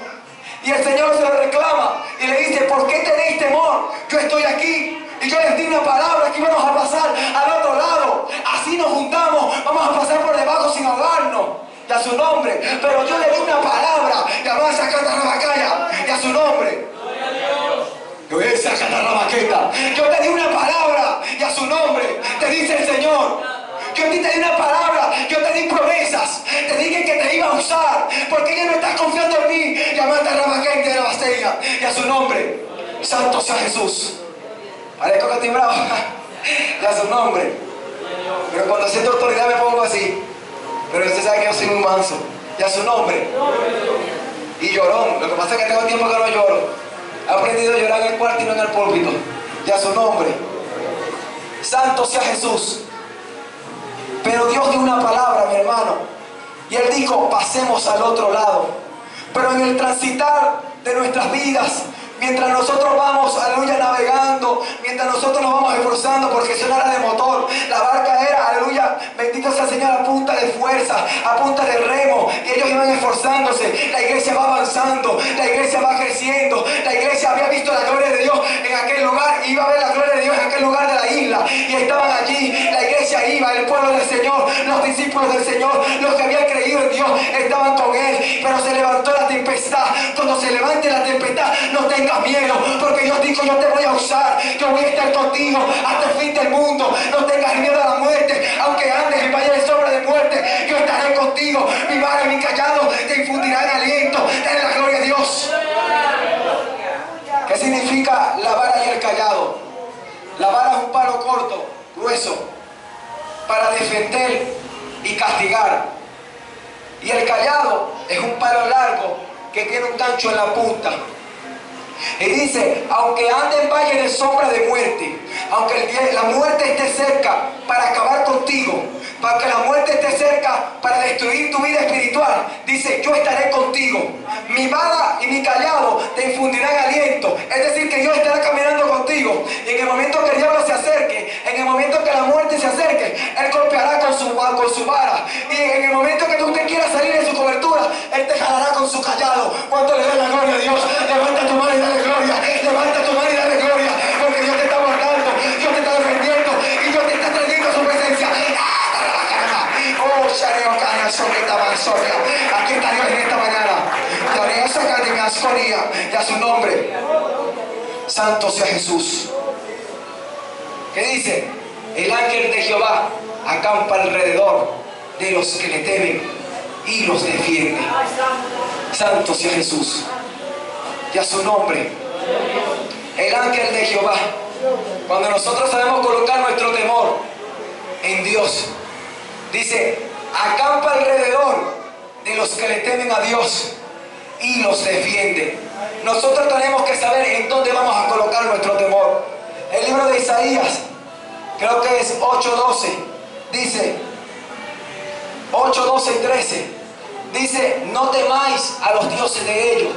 Y el Señor se lo reclama y le dice, ¿por qué tenéis temor? Yo estoy aquí y yo les di una palabra que íbamos a pasar al otro lado. Así nos juntamos, vamos a pasar por debajo sin ahogarnos. Y a su nombre. Pero yo le di una palabra llamada Catarrabacaya y a su nombre. Yo te di una palabra y a su nombre te dice el Señor. Yo a ti te di una palabra, yo te di promesas, te dije que te iba a usar, porque ya no estás confiando en mí. Llamate a Rabaquén de la Bastella y a su nombre. Santo sea Jesús. Parezco que estoy bravo. Y a su nombre. Pero cuando siento autoridad me pongo así. Pero usted sabe que yo soy un manso. Y a su nombre. Y llorón. Lo que pasa es que tengo tiempo que no lloro. He aprendido a llorar en el cuarto y no en el púlpito. Y a su nombre. Santo sea Jesús. Pero Dios dio una palabra, mi hermano. Y Él dijo, pasemos al otro lado. Pero en el transitar de nuestras vidas, mientras nosotros vamos, aleluya, navegando, mientras nosotros nos vamos esforzando, porque eso no era de motor, la barca era, aleluya, bendito sea el Señor, a punta de fuerza, a punta de remo, y ellos iban esforzándose. La iglesia va avanzando, la iglesia va creciendo, la iglesia había visto la gloria de Dios en aquel lugar, y iba a ver la gloria de Dios en aquel lugar de la isla, y estaban allí, la iglesia iba, el pueblo del Señor, los discípulos del Señor, los que habían creído en Dios, estaban con Él. Pero se levantó la tempestad. Cuando se levante la tempestad, no tengas miedo, porque Dios dijo, yo te voy a usar, yo voy a estar contigo hasta el fin del mundo. No tengas miedo a la muerte, aunque andes en valle de sombra de muerte, yo estaré contigo. Mi vara y mi callado te infundirán aliento. Dale la gloria a Dios. ¿Qué significa la vara y el callado? La vara es un palo corto, grueso, para defender y castigar. Y el callado es un palo largo que tiene un gancho en la punta. Y dice, aunque ande en valle de sombra de muerte, aunque la muerte esté cerca para acabar contigo, para que la muerte esté cerca para destruir tu vida espiritual, dice, yo estaré contigo. Mi vara y mi callado te infundirán aliento. Es decir, que Dios estará caminando contigo. Y en el momento que el diablo se acerque, en el momento que la muerte se acerque, Él golpeará con su vara. Y en el momento que tú te quieras salir de su cobertura, Él te jalará con su callado. ¿Cuánto le da la gloria a Dios? Levanta tu mano y dale gloria. Levanta tu mano y dale gloria. Porque Dios te está guardando, Dios te está defendiendo y Dios te está trayendo a su presencia. Oh, aquí está Dios en esta mañana. Y a su nombre. Santo sea Jesús. ¿Qué dice? El ángel de Jehová acampa alrededor de los que le temen y los defiende. Santo sea Jesús. Y a su nombre. El ángel de Jehová. Cuando nosotros sabemos colocar nuestro temor en Dios, dice, acampa alrededor de los que le temen a Dios y los defiende. Nosotros tenemos que saber en dónde vamos a colocar nuestro temor. El libro de Isaías, creo que es 8:12, dice, 8:12 y 13, dice, no temáis a los dioses de ellos.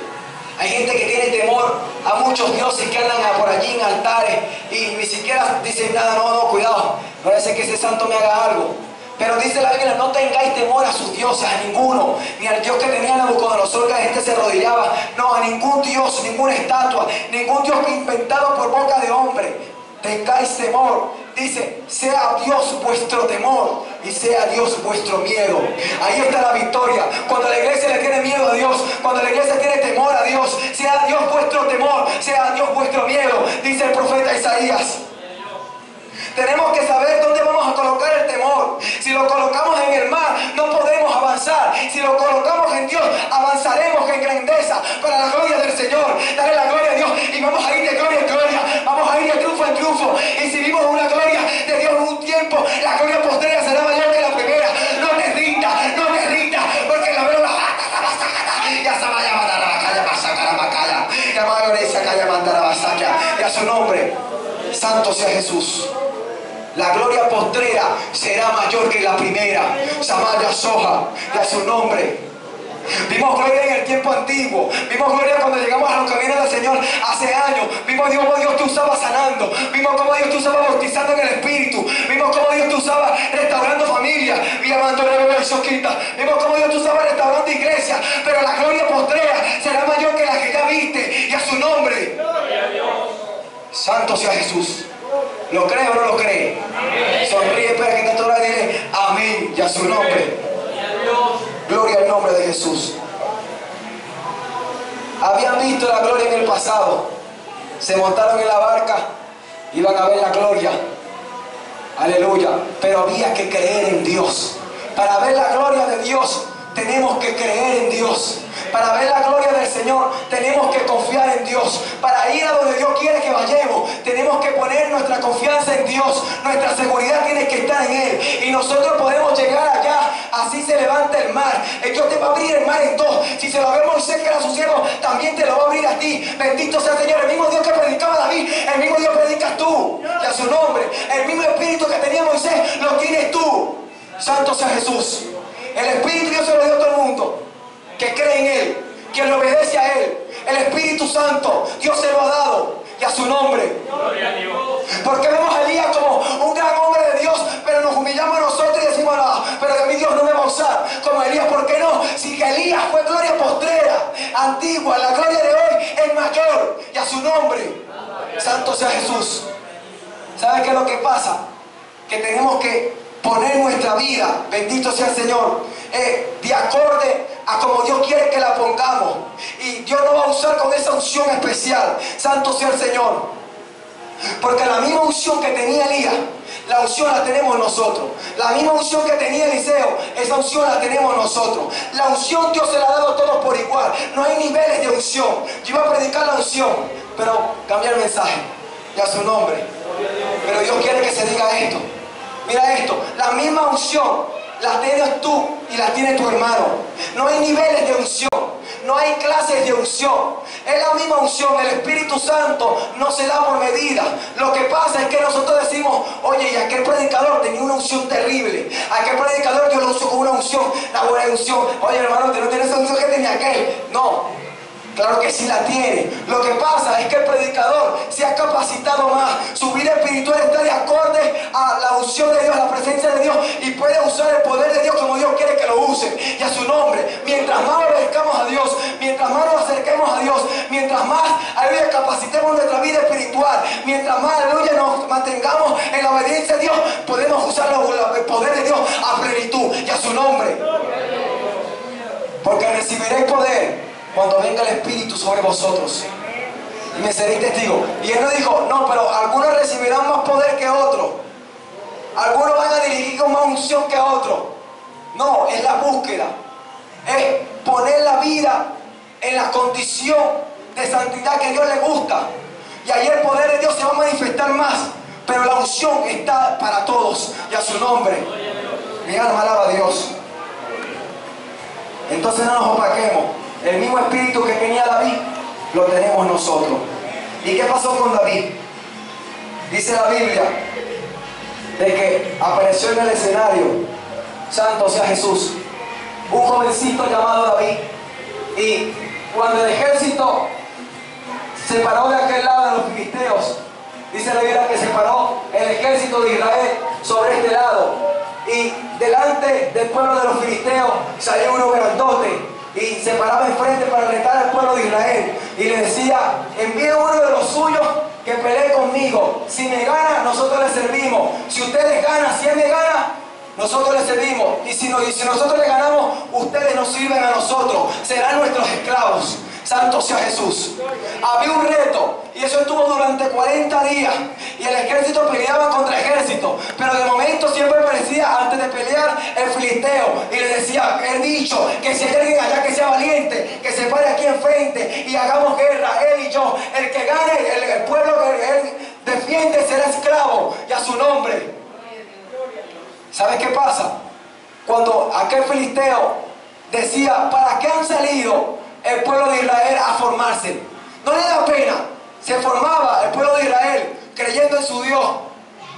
Hay gente que tiene temor a muchos dioses que andan por allí en altares y ni siquiera dicen nada, no, cuidado, no vaya a ser que ese santo me haga algo. Pero dice la Biblia, no tengáis temor a sus dioses, a ninguno, ni al Dios que tenía Nabucodonosor, que la gente se arrodillaba, no, a ningún Dios, ninguna estatua, ningún Dios inventado por boca de hombre. Tengáis temor, dice, sea Dios vuestro temor y sea Dios vuestro miedo. Ahí está la victoria. Cuando la iglesia le tiene miedo a Dios, cuando la iglesia tiene temor a Dios, sea Dios vuestro temor, sea Dios vuestro miedo, dice el profeta Isaías. Tenemos que saber dónde vamos a colocar el temor. Si lo colocamos en el mar, no podemos avanzar. Si lo colocamos en Dios, avanzaremos en grandeza para la gloria del Señor. Dale la gloria a Dios y vamos a ir de gloria en gloria. Vamos a ir de triunfo en triunfo. Y si vimos una gloria de Dios en un tiempo, la gloria postrera será mayor que la primera. No te rindas, porque la veo ya se vaya a matar y a su nombre. Santo sea Jesús. La gloria postrera será mayor que la primera. Samaya Soja, y a su nombre. Vimos gloria en el tiempo antiguo. Vimos gloria cuando llegamos a los caminos del Señor hace años. Vimos cómo Dios te usaba sanando. Vimos cómo Dios te usaba bautizando en el Espíritu. Vimos cómo Dios te usaba restaurando familia. Vimos cómo Dios te usaba restaurando iglesia. Pero la gloria postrera será mayor que la que ya viste. Y a su nombre. Santo sea Jesús. ¿Lo cree o no lo cree? Amén. Sonríe, espera que te toque y dile amén y a su nombre. Gloria al nombre de Jesús. Habían visto la gloria en el pasado. Se montaron en la barca, iban a ver la gloria. Aleluya. Pero había que creer en Dios. Para ver la gloria de Dios, tenemos que creer en Dios. Para ver la gloria del Señor, tenemos que confiar en Dios. Para ir a donde Dios quiere que vayamos, tenemos que poner nuestra confianza en Dios. Nuestra seguridad tiene que estar en Él. Y nosotros podemos llegar allá. Así se levanta el mar. Dios te va a abrir el mar en dos. Si se lo abrió Moisés, que era su siervo, también te lo va a abrir a ti. Bendito sea el Señor. El mismo Dios que predicaba David, el mismo Dios predicas tú. Y a su nombre. El mismo espíritu que tenía Moisés, lo tienes tú. Santo sea Jesús. El Espíritu Dios se lo dio a todo el mundo que cree en Él, que le obedece a Él. El Espíritu Santo Dios se lo ha dado, y a su nombre. Gloria a Dios. Porque vemos a Elías como un gran hombre de Dios, pero nos humillamos nosotros y decimos, no, pero que mi Dios no me va a usar como Elías. ¿Por qué no? Si que Elías fue gloria postrera, antigua, la gloria de hoy es mayor, y a su nombre. Santo sea Jesús. ¿Sabes qué es lo que pasa? Que tenemos que poner nuestra vida, bendito sea el Señor, de acorde a como Dios quiere que la pongamos. Y Dios nos va a usar con esa unción especial. Santo sea el Señor. Porque la misma unción que tenía Elías, la unción la tenemos nosotros. La misma unción que tenía Eliseo, esa unción la tenemos nosotros. La unción Dios se la ha dado a todos por igual. No hay niveles de unción. Yo iba a predicar la unción, pero cambié el mensaje, y a su nombre. Pero Dios quiere que se diga esto. Mira esto, la misma unción la tienes tú y la tiene tu hermano. No hay niveles de unción, no hay clases de unción. Es la misma unción. El Espíritu Santo no se da por medida. Lo que pasa es que nosotros decimos, oye, y aquel predicador tenía una unción terrible. Aquel predicador yo lo uso con una unción, la buena unción. Oye, hermano, ¿tú no tienes esa unción que tenía aquel? No. Claro que sí la tiene. Lo que pasa es que el predicador se ha capacitado más. Su vida espiritual está de acorde a la unción de Dios, a la presencia de Dios, y puede usar el poder de Dios como Dios quiere que lo use, y a su nombre. Mientras más obedezcamos a Dios, mientras más nos acerquemos a Dios, mientras más, aleluya, capacitemos nuestra vida espiritual, mientras más, aleluya, nos mantengamos en la obediencia a Dios, podemos usar el poder de Dios a plenitud, y a su nombre. Porque recibiréis poder cuando venga el Espíritu sobre vosotros, y me seréis testigos. Y él no dijo, no, pero algunos recibirán más poder que otros, algunos van a dirigir con más unción que otros. No, es la búsqueda, es poner la vida en la condición de santidad que Dios le gusta, y ahí el poder de Dios se va a manifestar más. Pero la unción está para todos, y a su nombre. Mi alma alaba a Dios. Entonces no nos opaquemos. El mismo espíritu que tenía David, lo tenemos nosotros. ¿Y qué pasó con David? Dice la Biblia de que apareció en el escenario, santo sea Jesús, un jovencito llamado David. Y cuando el ejército se paró de aquel lado de los filisteos, dice la Biblia que se paró el ejército de Israel sobre este lado, y delante del pueblo de los filisteos salió uno grandote y se paraba enfrente para retar al pueblo de Israel, y le decía, envíe uno de los suyos que pelee conmigo. Si me gana, nosotros le servimos. Si usted les gana, si él me gana, nosotros le servimos. Y si nosotros le ganamos, ustedes nos sirven a nosotros, serán nuestros esclavos. Santo sea Jesús. Había un reto, y eso estuvo durante 40 días, y el ejército peleaba contra ejército, pero de momento siempre parecía, antes de pelear, el filisteo, y le decía, he dicho que si hay alguien allá que sea valiente, que se pare aquí enfrente y hagamos guerra, él y yo. El que gane, el pueblo que él defiende será esclavo, y a su nombre. ¿Sabes qué pasa? Cuando aquel filisteo decía, ¿para qué han salido el pueblo de Israel a formarse? No le da pena. Se formaba el pueblo de Israel creyendo en su Dios,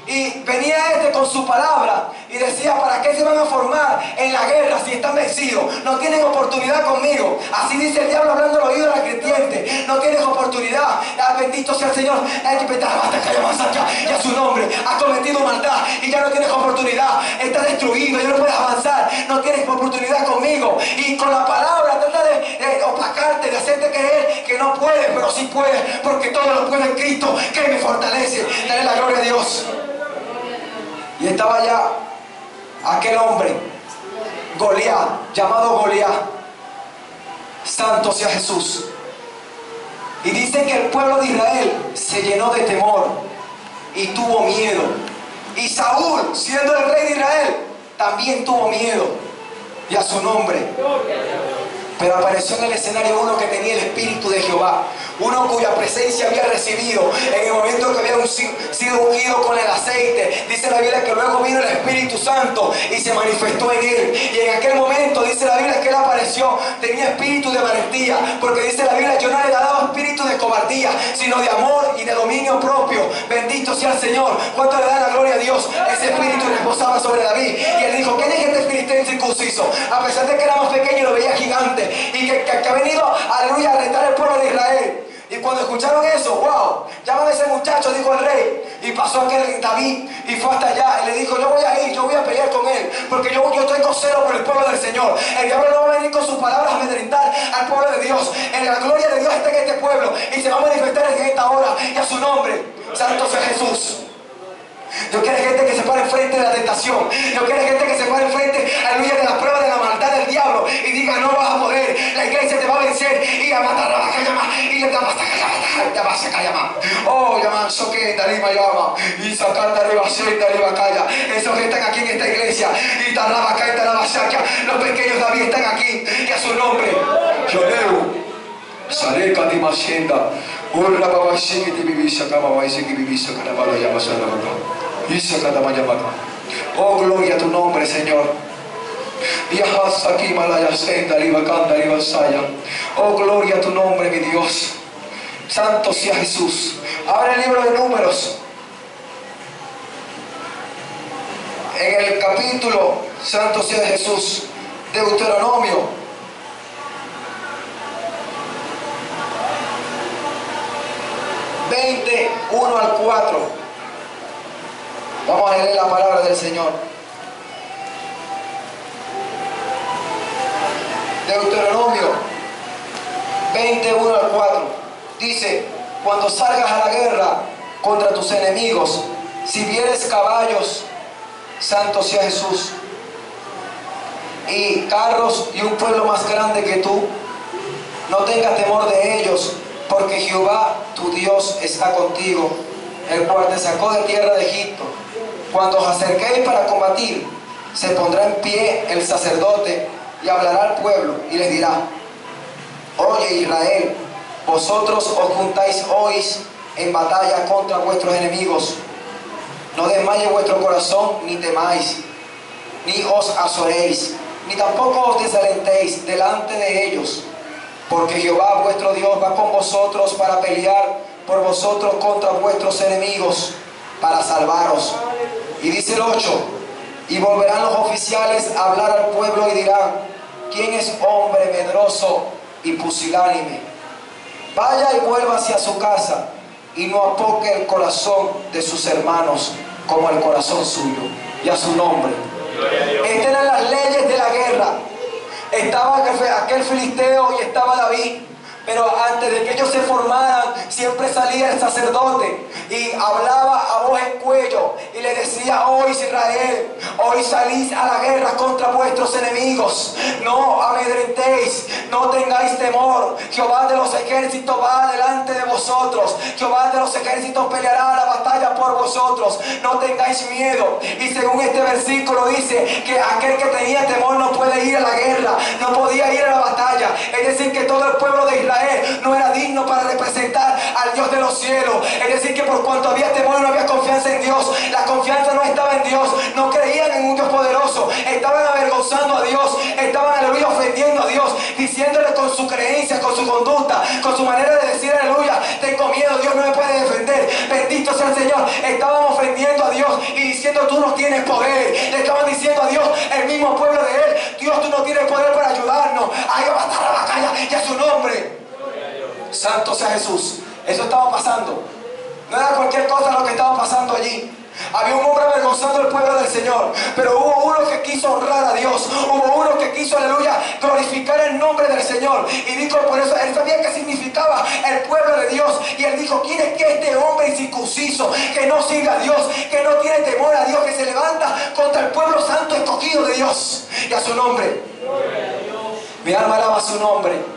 y venía con su palabra y decía, ¿para qué se van a formar en la guerra si están vencidos? No tienen oportunidad conmigo. Así dice el diablo hablando al oído de la creyente. No tienes oportunidad. Bendito sea el Señor. Y a su nombre, has cometido maldad y ya no tienes oportunidad. Estás destruido, ya no puedes avanzar. No tienes oportunidad conmigo. Y con la palabra trata de opacarte, de hacerte creer que no puedes, pero sí puedes, porque todo lo puede en Cristo que me fortalece. Dale la gloria a Dios. Y estaba ya aquel hombre, Goliat, llamado Goliat. Santo sea Jesús. Y dice que el pueblo de Israel se llenó de temor y tuvo miedo. Y Saúl, siendo el rey de Israel, también tuvo miedo, y a su nombre. Pero apareció en el escenario uno que tenía el Espíritu de Jehová, uno cuya presencia había recibido en el momento que había sido ungido con el aceite. Dice la Biblia que luego vino el Espíritu Santo y se manifestó en él. Y en aquel momento dice la Biblia que él apareció, tenía espíritu de valentía, porque dice la Biblia, yo no le he dado espíritu de cobardía, cobardía, sino de amor y de dominio propio. Bendito sea el Señor. ¿Cuánto le da la gloria a Dios? Ese espíritu reposaba sobre David. Y él dijo: ¿quién es este filisteo incircunciso? A pesar de que era más pequeño, lo veía gigante. Y que ha venido, aleluya, a retar al pueblo de Israel. Y cuando escucharon eso, wow, llaman a ese muchacho, dijo el rey. Y pasó aquel David y fue hasta allá. Y le dijo: yo voy a ir, yo voy a pelear con él, porque yo estoy con celo por el pueblo del Señor. El diablo no va a venir con sus palabras a amedrentar al pueblo de Dios. En la gloria de Dios está en este pueblo y se va a manifestar en esta hora. Y a su nombre, santo sea Jesús. Yo quiero gente que se pare enfrente de la tentación. Yo quiero gente que se pare enfrente, aleluya, de la prueba de la maldad del diablo y diga: no vas a poder, la iglesia te va a vencer y a matar a la callama y le damos a callama. Oh, llaman soque, darima llama y sacar de arriba senda, arriba calla. Esos que están aquí en esta iglesia y taraba cae, taraba saca. Los pequeños David están aquí y a su nombre. Yoleu, Sareka di Masienda, Urra Babashiki di Bibisa, Kamawaisiki Bibisa, Kanabala Yamasana. Oh, gloria a tu nombre, Señor. Oh, gloria a tu nombre, mi Dios. Santo sea Jesús. Abre el libro de Números. En el capítulo, santo sea Jesús, Deuteronomio. (21 al 4). Vamos a leer la palabra del Señor. Deuteronomio 21 al 4. Dice: cuando salgas a la guerra contra tus enemigos, si vieres caballos, santo sea Jesús, y carros y un pueblo más grande que tú, no tengas temor de ellos, porque Jehová tu Dios está contigo, el cual te sacó de tierra de Egipto. Cuando os acerquéis para combatir, se pondrá en pie el sacerdote y hablará al pueblo y les dirá: oye, Israel, vosotros os juntáis hoy en batalla contra vuestros enemigos. No desmaye vuestro corazón, ni temáis, ni os azoréis, ni tampoco os desalentéis delante de ellos, porque Jehová vuestro Dios va con vosotros para pelear por vosotros contra vuestros enemigos, para salvaros. Y dice el 8: y volverán los oficiales a hablar al pueblo y dirán: ¿quién es hombre medroso y pusilánime? Vaya y vuelva hacia su casa, y no apoque el corazón de sus hermanos como el corazón suyo. Y a su nombre. Estas eran las leyes de la guerra. Estaba aquel filisteo y estaba David. Pero antes de que ellos se formaran, siempre salía el sacerdote y hablaba a voz en cuello y le decía: hoy Israel, hoy salís a la guerra contra vuestros enemigos. No amedrentéis, no tengáis temor. Jehová de los ejércitos va delante de vosotros. Jehová de los ejércitos peleará la batalla por vosotros. No tengáis miedo. Y según este versículo dice que aquel que tenía temor no puede ir a la guerra, no podía ir a la batalla. Es decir, que todo el pueblo de Israel no era digno para representar al Dios de los cielos. Es decir, que por cuanto había temor, no había confianza en Dios. La confianza no estaba en Dios. No creían en un Dios poderoso. Estaban avergonzando a Dios. Estaban, aleluya, ofendiendo a Dios, diciéndole con su creencia, con su conducta, con su manera de decir: aleluya, tengo miedo, Dios no me puede defender. Bendito sea el Señor. Estaban ofendiendo a Dios y diciendo: tú no tienes poder. Le estaban diciendo a Dios, el mismo pueblo de Él: Dios, tú no tienes poder para ayudarnos. Ahí va a matar a la batalla y a su nombre. Santo sea Jesús. Eso estaba pasando. No era cualquier cosa lo que estaba pasando allí. Había un hombre avergonzando al pueblo del Señor, pero hubo uno que quiso honrar a Dios. Hubo uno que quiso, aleluya, glorificar el nombre del Señor. Y dijo, por eso él sabía qué significaba el pueblo de Dios. Y él dijo: ¿quién es que este hombre incircunciso, que no sigue a Dios, que no tiene temor a Dios, que se levanta contra el pueblo santo escogido de Dios? Y a su nombre. Mi alma alaba su nombre.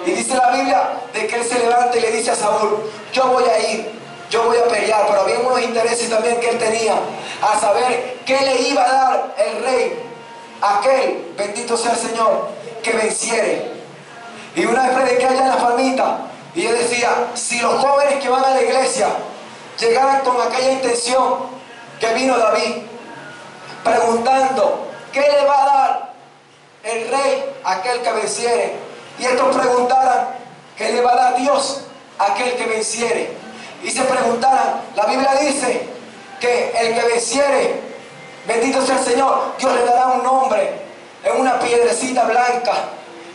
Y dice la Biblia de que él se levanta y le dice a Saúl: yo voy a ir, yo voy a pelear. Pero había unos intereses también que él tenía, a saber qué le iba a dar el rey a aquel, bendito sea el Señor, que venciere. Y una vez prediqué allá en la Palmita y yo decía: si los jóvenes que van a la iglesia llegaran con aquella intención que vino David, preguntando qué le va a dar el rey a aquel que venciere, y estos preguntaran qué le va a dar Dios, aquel que venciere. Y se preguntarán, la Biblia dice que el que venciere, bendito sea el Señor, Dios le dará un nombre en una piedrecita blanca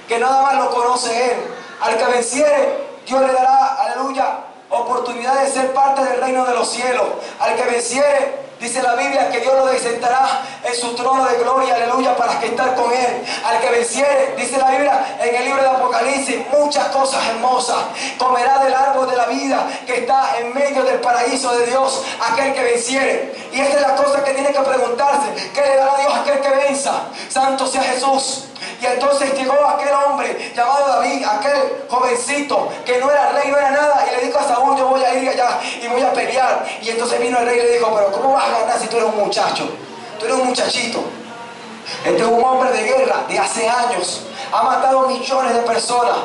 que nada más lo conoce Él. Al que venciere, Dios le dará, aleluya, oportunidad de ser parte del reino de los cielos. Al que venciere, dice la Biblia que Dios lo sentará en su trono de gloria, aleluya, para estar con Él. Al que venciere, dice la Biblia en el libro de Apocalipsis, muchas cosas hermosas. Comerá del árbol de la vida que está en medio del paraíso de Dios, aquel que venciere. Y esta es la cosa que tiene que preguntarse: ¿qué le dará Dios a aquel que venza? Santo sea Jesús. Y entonces llegó aquel hombre llamado David, aquel jovencito que no era rey, no era nada, y le dijo a Saúl: yo voy a ir allá y voy a pelear. Y entonces vino el rey y le dijo: pero ¿cómo vas a ganar si tú eres un muchacho? Tú eres un muchachito. Este es un hombre de guerra de hace años, ha matado millones de personas.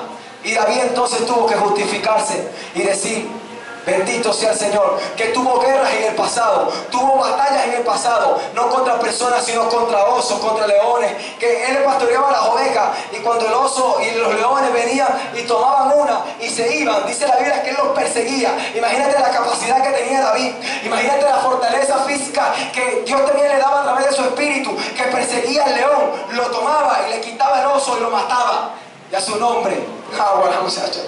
Y David entonces tuvo que justificarse y decir: bendito sea el Señor, que tuvo guerras en el pasado, tuvo batallas en el pasado, no contra personas, sino contra osos, contra leones, que él pastoreaba las ovejas, y cuando el oso y los leones venían y tomaban una y se iban, dice la Biblia que él los perseguía. Imagínate la capacidad que tenía David, imagínate la fortaleza física que Dios también le daba a través de su espíritu, que perseguía al león, lo tomaba y le quitaba el oso y lo mataba. Y a su nombre, bueno, muchachos,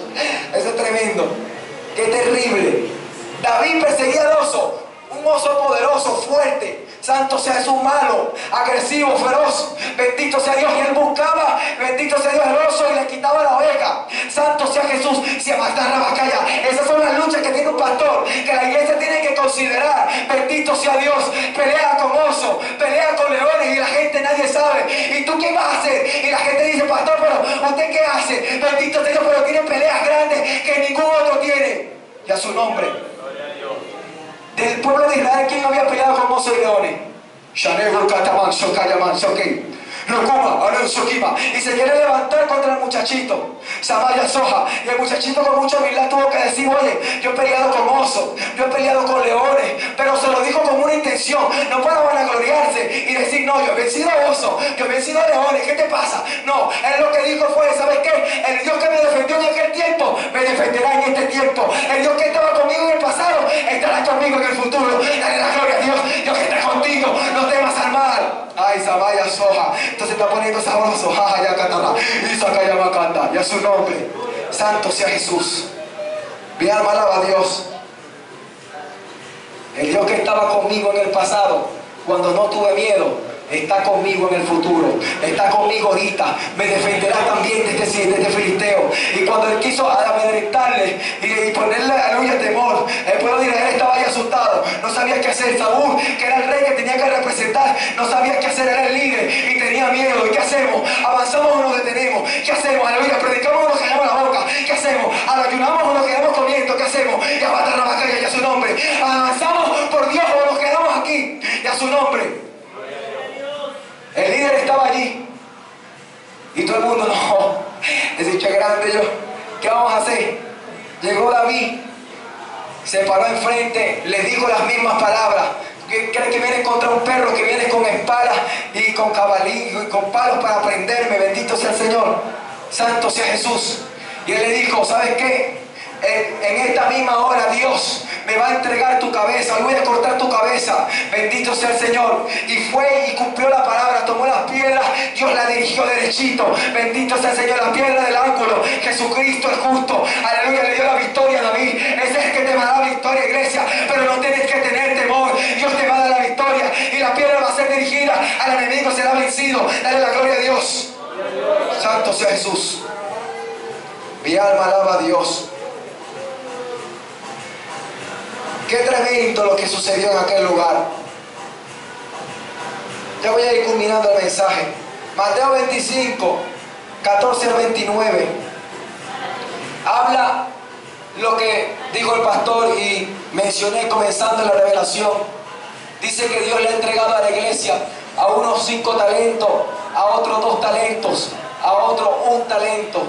eso es tremendo. ¡Qué terrible! David perseguía al oso, un oso poderoso, fuerte. Santo sea Jesús, malo, agresivo, feroz. Bendito sea Dios. Y él buscaba, bendito sea Dios, el oso y le quitaba la oveja. Santo sea Jesús. Se amarra bacalla. Esas son las luchas que tiene un pastor, que la iglesia tiene que considerar. Bendito sea Dios. Pelea con osos, pelea con leones y la gente nadie sabe. ¿Y tú qué vas a hacer? Y la gente dice: pastor, pero ¿usted qué hace? Bendito sea Dios, pero tiene peleas grandes que ningún otro tiene. Y a su nombre. Del pueblo de Israel, ¿quién había peleado con osos y leones? Y se quiere levantar contra el muchachito Samaya Soja, y el muchachito con mucha humildad tuvo que decir: oye, yo he peleado con osos, yo he peleado con leones, pero se lo dijo con una intención, no para vanagloriarse y decir: no, yo he vencido a osos, yo he vencido a leones, ¿qué te pasa? No, él lo que dijo fue: ¿sabes qué? El Dios que me defendió en aquel tiempo me defenderá en este tiempo. El Dios que estaba conmigo en el pasado estará conmigo en el futuro. Dale la gloria a Dios. Dios que está contigo, no temas al mal. Ay, Samaya Soja. Entonces está poniendo sabroso. Ya catala. Y saca ya macanda. Y a su nombre. Santo sea Jesús. Mi alma alaba a Dios. El Dios que estaba conmigo en el pasado, cuando no tuve miedo, está conmigo en el futuro, está conmigo ahorita, me defenderá también de este filisteo. Y cuando él quiso amedrentarle y ponerle aleluya temor, el pueblo de Israel estaba ahí asustado, no sabía qué hacer. Saúl, que era el rey que tenía que representar, no sabía qué hacer, era el líder y tenía miedo. ¿Y qué hacemos? ¿Avanzamos o nos detenemos? ¿Qué hacemos? Aleluya, predicamos o nos callamos la boca. ¿Qué hacemos? ¿Ayunamos o nos quedamos comiendo? ¿Qué hacemos? Y abatar la batalla y a su nombre. ¿Avanzamos por Dios o nos quedamos aquí? Y a su nombre. El líder estaba allí y todo el mundo: no, ese dicho es grande, yo, ¿qué vamos a hacer? Llegó David, se paró enfrente, le dijo las mismas palabras. ¿Cree que viene contra un perro que viene con espadas y con caballos y con palos para prenderme? Bendito sea el Señor, santo sea Jesús. Y él le dijo: ¿sabes qué? En esta misma hora Dios me va a entregar tu cabeza, voy a cortar tu cabeza. Bendito sea el Señor. Y fue y cumplió la palabra, tomó las piedras, Dios la dirigió derechito. Bendito sea el Señor. La piedra del ángulo, Jesucristo el justo, aleluya, le dio la victoria a David. Ese es el que te va a dar la victoria, iglesia. Pero no tienes que tener temor, Dios te va a dar la victoria. Y la piedra va a ser dirigida al enemigo, será vencido. Dale la gloria a Dios. Santo sea Jesús. Mi alma alaba a Dios. Qué tremendo lo que sucedió en aquel lugar. Ya voy a ir culminando el mensaje. Mateo 25, 14 al 29. Habla lo que dijo el pastor y mencioné comenzando la revelación. Dice que Dios le ha entregado a la iglesia a unos 5 talentos, a otros 2 talentos, a otro 1 talento.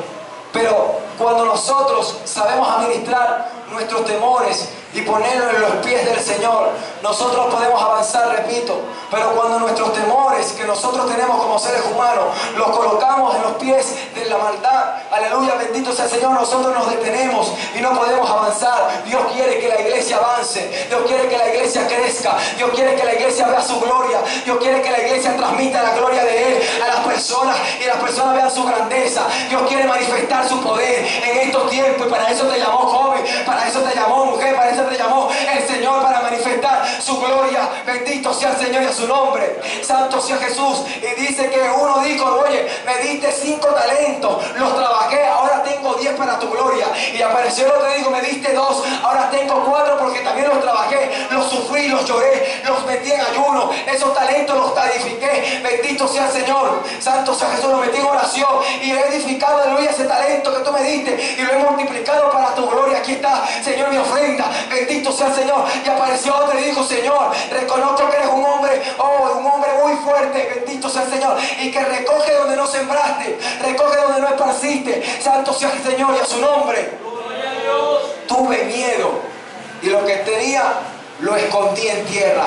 Pero Cuando nosotros sabemos administrar nuestros temores y ponerlos en los pies del Señor, nosotros podemos avanzar, repito. Pero cuando nuestros temores que nosotros tenemos como seres humanos los colocamos en los pies de la maldad, aleluya, bendito sea el Señor, nosotros nos detenemos y no podemos avanzar. Dios quiere que la iglesia avance, Dios quiere que la iglesia crezca, Dios quiere que la iglesia vea su gloria, Dios quiere que la iglesia transmita la gloria de Él a las personas y las personas vean su grandeza. Dios quiere manifestar su poder en estos tiempos, y para eso te llamó joven, para eso te llamó mujer, para eso te llamó el Señor, para manifestar su gloria. Bendito sea el Señor y a su nombre. Santo sea Jesús. Y dice que uno dijo: oye, me diste 5 talentos, los trabajé, ahora tengo 10 para tu gloria. Y apareció el otro y dijo: me diste 2, ahora tengo 4 porque también los trabajé, los sufrí, los lloré, los metí en ayuno, esos talentos los talifiqué. Bendito sea el Señor. Santo sea Jesús. Los metí en oración y he edificado, aleluya, ese talento que tú me diste y lo he multiplicado para tu gloria. Aquí está, Señor, mi ofrenda. Bendito sea el Señor. Y apareció otro y dijo: Señor, reconozco que eres un hombre muy fuerte, bendito sea el Señor, y que recoge donde no sembraste, recoge donde no esparciste. Santo sea el Señor y a su nombre. Tuve miedo y lo que tenía lo escondí en tierra.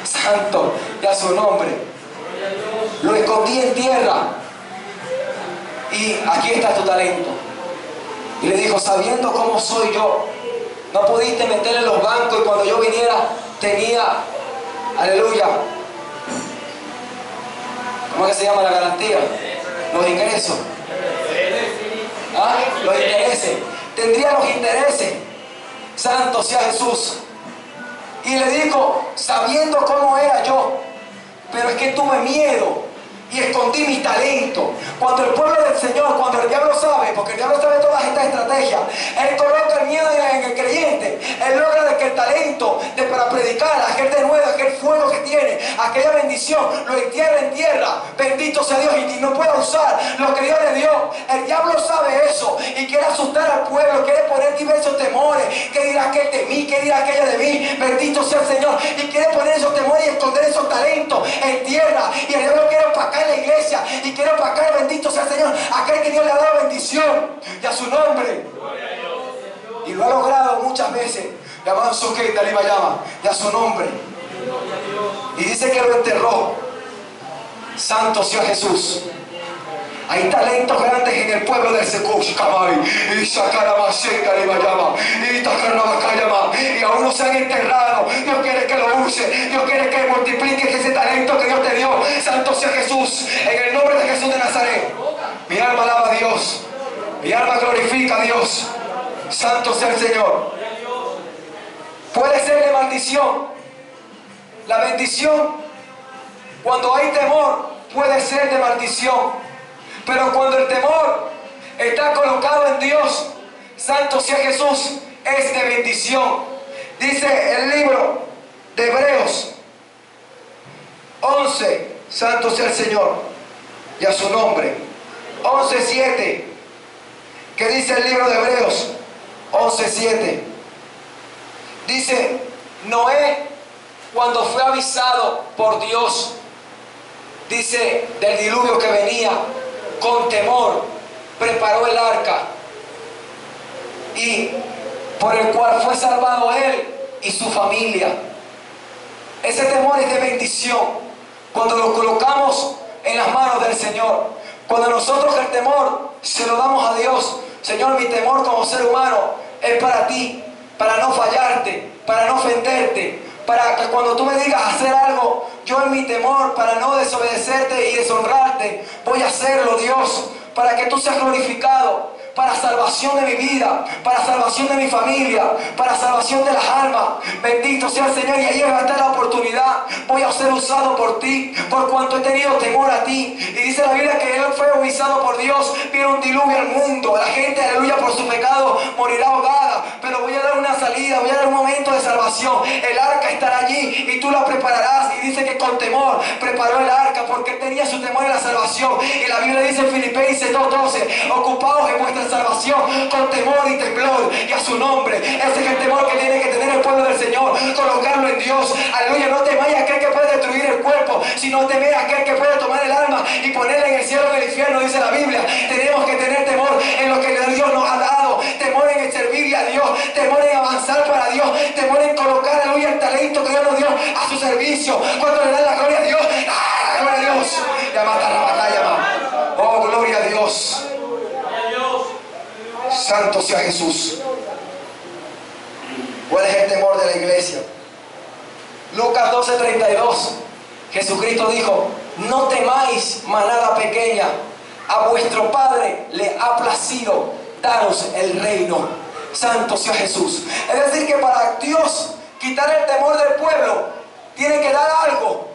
Santo y a su nombre. Lo escondí en tierra. Y aquí está tu talento. Y le dijo: sabiendo cómo soy yo, no pudiste meter en los bancos y cuando yo viniera tenía, aleluya, ¿cómo es que se llama la garantía? Los ingresos. ¿Ah? Los intereses. Tendría los intereses. Santo sea Jesús. Y le dijo, sabiendo cómo era yo, pero es que tuve miedo y escondí mi talento. Cuando el pueblo del Señor, cuando el diablo sabe, porque el diablo sabe todas estas estrategias, él coloca el miedo en el creyente. Él logra de que el talento para predicar, aquel de nuevo, aquel fuego que tiene, aquella bendición, lo entierra en tierra. Bendito sea Dios, y no pueda usar lo que Dios le dio. El diablo sabe eso y quiere asustar al pueblo, quiere poner diversos temores. ¿Qué dirá aquel de mí? ¿Qué dirá aquella de mí? Bendito sea el Señor. Y quiere poner esos temores y esconder esos talentos en tierra. Y el diablo quiere opacar la iglesia y quiere opacar, bendito sea el Señor, aquel que Dios le ha dado bendición y a su nombre. Y lo ha logrado muchas veces. Llamaban Soqueta, le iba a llamar, y a su nombre. Y dice que lo enterró. Santo sea Jesús. Hay talentos grandes en el pueblo del Secush, Kamai, y Sakaramaseca le iba a llamar, y Takarabakayama, y aún no se han enterrado. Dios quiere que lo use, Dios quiere que multipliques ese talento que Dios te dio. Santo sea Jesús, en el nombre de Jesús de Nazaret. Mi alma alaba a Dios, mi alma glorifica a Dios. Santo sea el Señor. Puede ser de maldición. La bendición, cuando hay temor, puede ser de maldición. Pero cuando el temor está colocado en Dios, santo sea Jesús, es de bendición. Dice el libro de Hebreos 11, santo sea el Señor y a su nombre. 11:7. ¿Qué dice el libro de Hebreos 11:7? Dice: Noé, cuando fue avisado por Dios, dice, del diluvio que venía, con temor preparó el arca, y por el cual fue salvado él y su familia. Ese temor es de bendición cuando lo colocamos en las manos del Señor. Cuando nosotros el temor se lo damos a Dios. Señor, mi temor como ser humano es para ti, para no fallarte, para no ofenderte, para que cuando tú me digas hacer algo, yo en mi temor, para no desobedecerte y deshonrarte, voy a hacerlo, Dios, para que tú seas glorificado, para salvación de mi vida, para salvación de mi familia, para salvación de las almas. Bendito sea el Señor, y ahí va a estar la oportunidad. Voy a ser usado por ti, por cuanto he tenido temor a ti. Y dice la Biblia que él fue bautizado por Dios, vino un diluvio al mundo. La gente, aleluya, por su pecado morirá ahogada, pero voy a dar una salida, voy a dar un momento de salvación. El arca estará allí y tú la prepararás. Y dice que con temor preparó el arca, porque él tenía su temor en la salvación. Y la Biblia dice en Filipenses 2:12: ocupaos en vuestra salvación con temor y temblor y a su nombre. Ese es el temor que tiene que tener el pueblo del Señor, colocarlo en Dios. Aleluya, no temáis a aquel que puede destruir el cuerpo, sino temer a aquel que puede tomar el alma y ponerla en el cielo del infierno, dice la Biblia. Tenemos que tener temor en lo que Dios nos ha dado, temor en el servirle a Dios, temor en avanzar para Dios, temor en colocar, aleluya, el talento que Dios nos dio a su servicio. Cuando le dan la gloria a Dios, ¡ah, gloria a Dios! Ya mata la batalla, oh, gloria a Dios. Santo sea Jesús. ¿Cuál es el temor de la iglesia? Lucas 12:32. Jesucristo dijo: no temáis, manada pequeña, a vuestro Padre le ha placido daros el reino. Santo sea Jesús. Es decir, que para Dios quitar el temor del pueblo, tiene que dar algo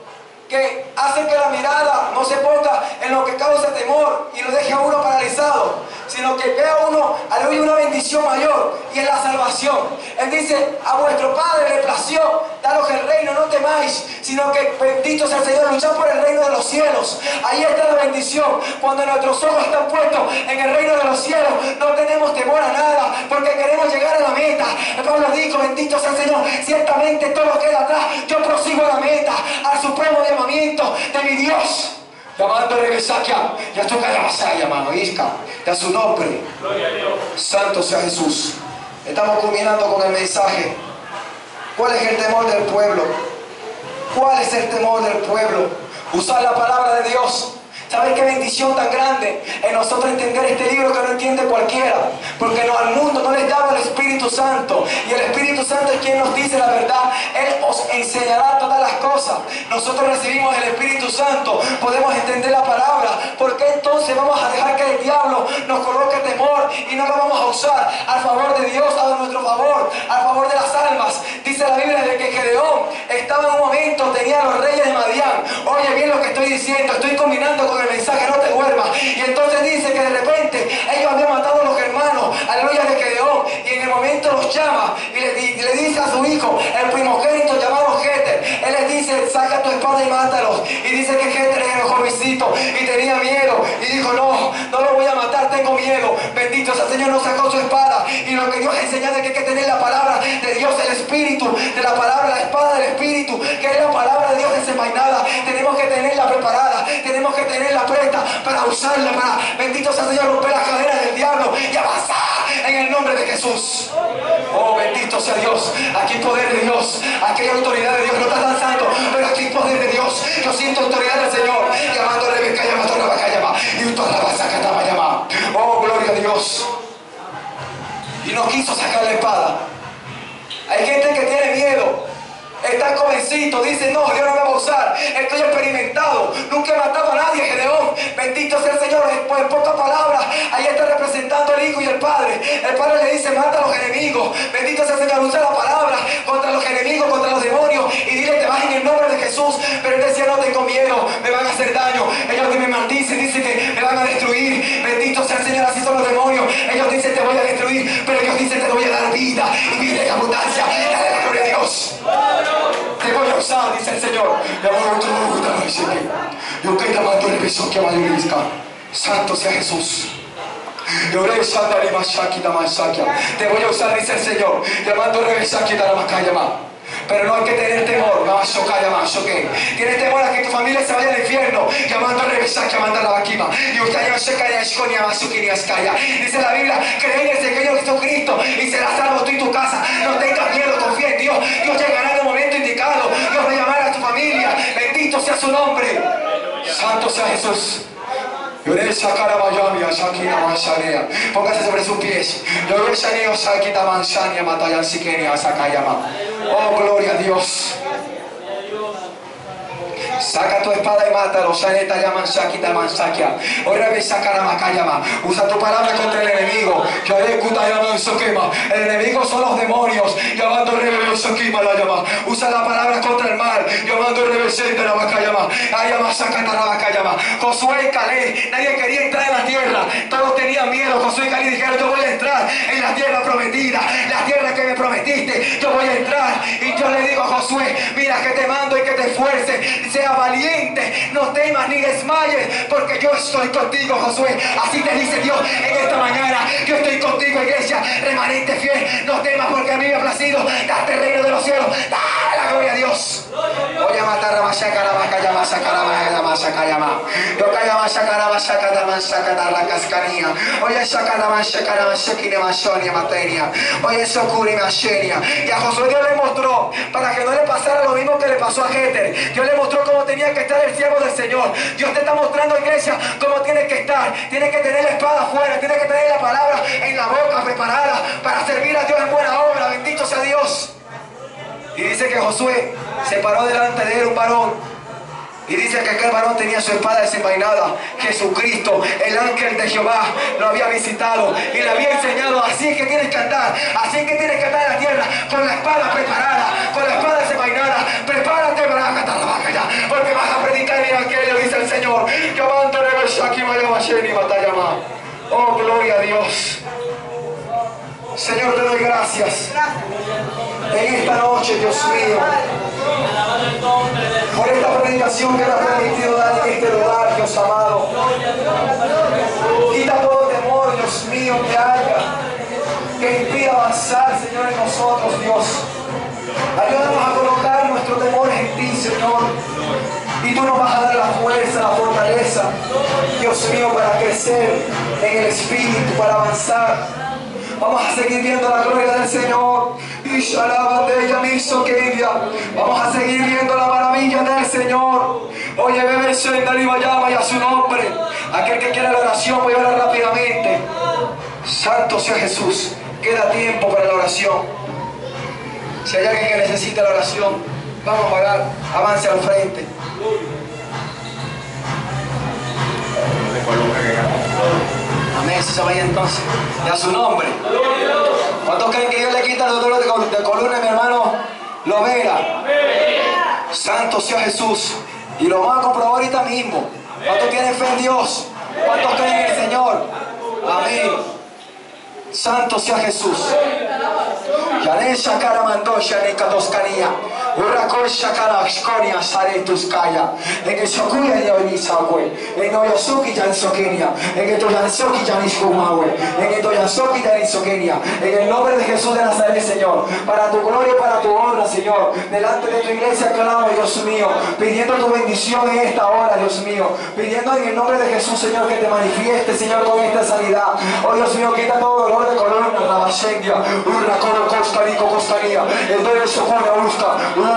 que hace que la mirada no se ponga en lo que causa temor y lo deje a uno paralizado, sino que vea uno, aleluya, una bendición mayor, y es la salvación. Él dice: a vuestro Padre le plació daros el reino, no temáis, sino que bendito sea el Señor, luchad por el reino de los cielos. Ahí está la bendición. Cuando nuestros ojos están puestos en el reino de los cielos, no tenemos temor a nada, porque queremos llegar a la meta. Pablo dijo: bendito sea el Señor, ciertamente todo queda atrás, yo prosigo a la meta, al supremo llamamiento de mi Dios. Llamando a Rebesaquia, ya toca la vasalla, mano, Isca, de su nombre. Santo sea Jesús. Estamos culminando con el mensaje. ¿Cuál es el temor del pueblo? ¿Cuál es el temor del pueblo? Usar la palabra de Dios. ¿Sabes qué bendición tan grande en nosotros entender este libro que no entiende cualquiera? Porque no, al mundo no les daba el Espíritu Santo, y el Espíritu Santo es quien nos dice la verdad. Él os enseñará todas las cosas. Nosotros recibimos el Espíritu Santo, podemos entender la palabra. ¿Por qué entonces vamos a dejar que el diablo nos coloque temor y no lo vamos a usar al favor de Dios, a nuestro favor, al favor de las almas? Dice la Biblia de que Gedeón estaba en un momento, tenía a los reyes de Madián. Oye bien lo que estoy diciendo, estoy combinando con el mensaje, no te duermas. Y entonces dice que de repente ellos habían matado a los hermanos, aleluya, de Gedeón, y en el momento los llama y le dice a su hijo, el primogénito llamado Jeter, él les dice: saca tu espada y mátalos. Y dice que Jeter era jovencito y tenía miedo y dijo: no lo voy a matar, tengo miedo. Bendito sea el Señor, no sacó su espada. Y lo que Dios enseña es que hay que tener la palabra de Dios, el Espíritu de la palabra, la espada del Espíritu, que es la palabra de Dios desenvainada. Tenemos que tenerla preparada, tenemos que tenerla presta para usarla, para, bendito sea el Señor, romper las cadenas del diablo y avanzar en el nombre de Jesús. Oh, bendito sea Dios. Aquí hay poder de Dios, aquí hay autoridad de Dios. No está tan santo, pero aquí hay poder de Dios. Yo siento autoridad del Señor. Llamando a Rebeca, llamando a Rebeca, llama. Y toda la vas a cantar, llama. Oh, gloria a Dios. Y no quiso sacar la espada. Hay gente que tiene miedo. Está jovencito, dice: no, Dios no me va a usar, estoy experimentado, nunca he matado a nadie, Gedeón. Bendito sea el Señor. En pocas palabras, ahí está representando el Hijo y el Padre. El Padre le dice: mata a los enemigos. Bendito sea el Señor. Usa la palabra contra los enemigos, contra los demonios, y dile: te vas en el nombre de Jesús. Pero él decía: no tengo miedo, me van a hacer daño. Ellos me maldicen, dicen que me van a destruir. Bendito sea el Señor. Así son los demonios. Ellos dicen: te voy a destruir, pero Dios dice: te voy a dar vida, y vida en abundancia. Dale la gloria a Dios. Te voy a usar, dice el Señor. Santo sea Jesús. Te voy a usar, dice el Señor. Pero no hay que tener temor. Tienes temor a que tu familia se vaya al infierno. Llamando a Rebesaquia, llamando a la vaquima. Y usted dice la Biblia: cree en el Señor Jesucristo y serás salvo tú y tu casa. No tengas miedo, confía en Dios. Dios llegará en el momento indicado. Dios va a llamar a tu familia. Bendito sea su nombre. Santo sea Jesús. Póngase sobre sus pies. Oh, gloria a Dios. Saca tu espada y mátalo. Usa tu palabra contra el enemigo. El enemigo son los demonios. Usa la palabra contra el mal. Josué y Caleb, nadie quería entrar en la tierra. Todos tenían miedo. Josué y Caleb dijeron: yo voy a entrar en la tierra prometida, la tierra que me prometiste, yo voy a entrar. Y yo le digo a Josué, mira que te mando y que te esfuerces, sea valiente, no temas ni desmayes, porque yo estoy contigo, Josué. Así te dice Dios en esta mañana, yo estoy contigo, iglesia, remanente fiel, no temas porque a mí me ha placido darte el reino de los cielos. Dale la gloria a Dios. Voy a matar a Masaka, la vaca, ya Masaka, la Masaka, llama. Yo calla Masaka, la Masaka, la Masaka, la Cascanía. Oye, saca la Masaka, la Masaki, la Masonia, Matenia. Oye, Sokuri, Masenia. Y a Josué Dios le mostró, para que no le pasara lo mismo que le pasó a Jeter. Dios le mostró cómo tenía que estar el siervo del Señor. Dios te está mostrando, iglesia, cómo tienes que estar. Tienes que tener la espada afuera, tienes que tener la palabra en la boca preparada para servir a Dios en buena obra. Bendito sea Dios. Y dice que Josué se paró delante de él un varón. Y dice que aquel varón tenía su espada desenvainada. Jesucristo, el ángel de Jehová, lo había visitado y le había enseñado: así es que tienes que andar, así es que tienes que andar en la tierra, con la espada preparada, con la espada desenvainada. Prepárate para matar la vaca ya, porque vas a predicar el evangelio, dice el Señor. Oh, gloria a Dios. Señor, te doy gracias en esta noche, Dios mío, por esta predicación que me has permitido dar en este lugar, Dios amado. Quita todo temor, Dios mío, que haya, que impida avanzar, Señor, en nosotros, Dios. Ayúdanos a colocar nuestros temores en ti, Señor. Y tú nos vas a dar la fuerza, la fortaleza, Dios mío, para crecer en el Espíritu, para avanzar. Vamos a seguir viendo la gloria del Señor. Vamos a seguir viendo la maravilla del Señor. Oye, bebé, llama y a su nombre. Aquel que quiera la oración, voy a orar rápidamente. Santo sea Jesús. Queda tiempo para la oración. Si hay alguien que necesita la oración, vamos a orar. Avance al frente. Amén, si se vaya entonces. Y a su nombre. ¿Cuántos creen que Dios le quita los dolores de columna, mi hermano Lovera? Santo sea Jesús. Y lo vamos a comprobar ahorita mismo. ¿Cuántos tienen fe en Dios? ¿Cuántos creen en el Señor? Amén. Santo sea Jesús. Yanesha Karamando Shanika Toscania. Urakol Shakara Shkonia Saretuskaya. En el Shokuya y Onisakwe. En Oyosuki Yansokenia. En el Toyansoki Yaniskumawe. En el Toyansoki Yanisokenia. En el nombre de Jesús de Nazaret, Señor. Para tu gloria y para tu honra, Señor. Delante de tu iglesia clamo, Dios mío. Pidiendo tu bendición en esta hora, Dios mío. Pidiendo en el nombre de Jesús, Señor, que te manifieste, Señor, con esta sanidad. Oh Dios mío, quita todo dolor de columna, Rabashendia. Urakoro Kostariko Kostaria. El doy de Sokuna busca. En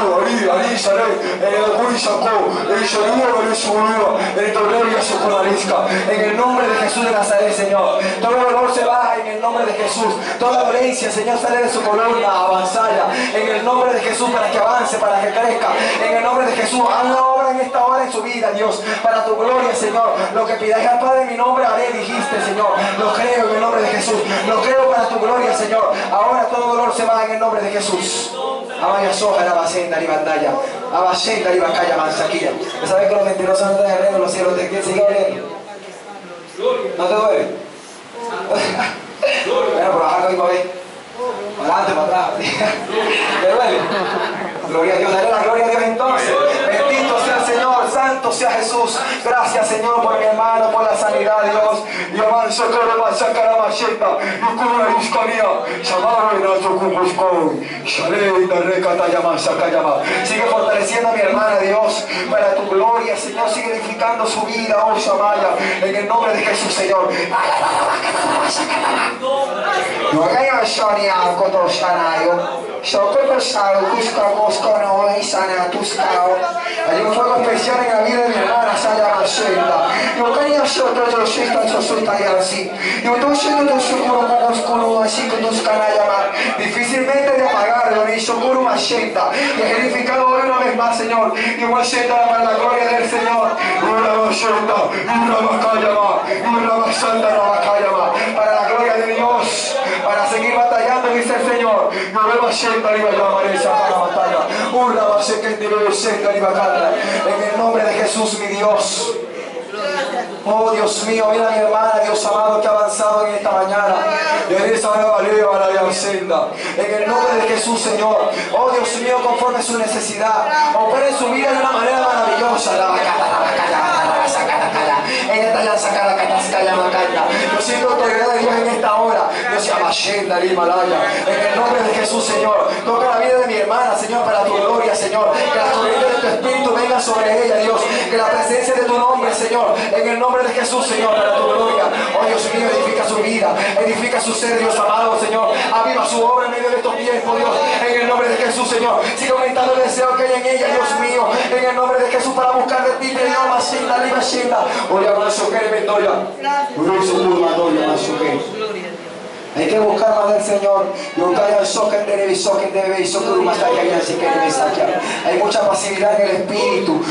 el nombre de Jesús de Nazaret, Señor. Todo dolor se baja en el nombre de Jesús. Toda dolencia, Señor, sale de su columna, avanzalla. En el nombre de Jesús, para que avance, para que crezca. En el nombre de Jesús, haz una obra en esta hora en su vida, Dios. Para tu gloria, Señor. Lo que pidáis al Padre en mi nombre haré, dijiste, Señor. Lo creo en el nombre de Jesús. Lo creo para tu gloria, Señor. Ahora todo dolor se va en el nombre de Jesús. Amaya soja la bacenta y batalla. Abacenta y bacalla manzaquilla. ¿Sabes que los mentirosos no están abriendo los cielos? ¿De quién sigue abriendo? ¿No te duele? Bueno, por bajar hoy para ver. Para adelante, para atrás. ¿Te duele? Gloria a Dios. Dale la gloria a Dios entonces. Bendito sea el Señor. Santo sea Jesús. Gracias, Señor, por mi hermano, por la sanidad, Dios. Y avanza, caramba, saca la macheta. Y como la disconía. Sigue fortaleciendo a mi hermana, Dios, para tu gloria, Señor. Sigue edificando su vida, oh Shamaya, en el nombre de Jesús, Señor. Hay un fuego especial en la vida de mi hermana, Saya Macheta. Difícilmente de apagarlo, ni Shokuru Macheta. Y es edificado hoy una vez más, Señor. Y Macheta para la gloria del Señor. Para la gloria de Dios. Para seguir batallando, dice el Señor. En el nombre de Jesús, mi Dios. Oh Dios mío, mira a mi hermana, Dios amado, que ha avanzado en esta mañana. Y dice, senda. En el nombre de Jesús, Señor. Oh Dios mío, conforme su necesidad. Opera en su vida de una manera maravillosa. Yo siento autoridad de Dios en esta hora. Dios llama Shenda, Himalaya. En el nombre de Jesús, Señor. Toca la vida de mi hermana, Señor, para tu gloria, Señor. Que la corriente de tu espíritu venga sobre ella, Dios. Que la presencia de tu nombre, Señor. En el nombre de Jesús, Señor, para tu gloria. Oh Dios mío, edifica su vida. Edifica su ser, Dios amado, Señor. Aviva su obra en medio de estos tiempos, Dios. En el nombre de Jesús, Señor. Sigue aumentando el deseo que hay en ella, Dios mío. En el nombre de Jesús, para buscar de ti, Señor. Mashinda, Lima, Shinda. Oye, Masoque, Mendoya. Hay que buscar más del Señor. Hay mucha pasividad en el espíritu.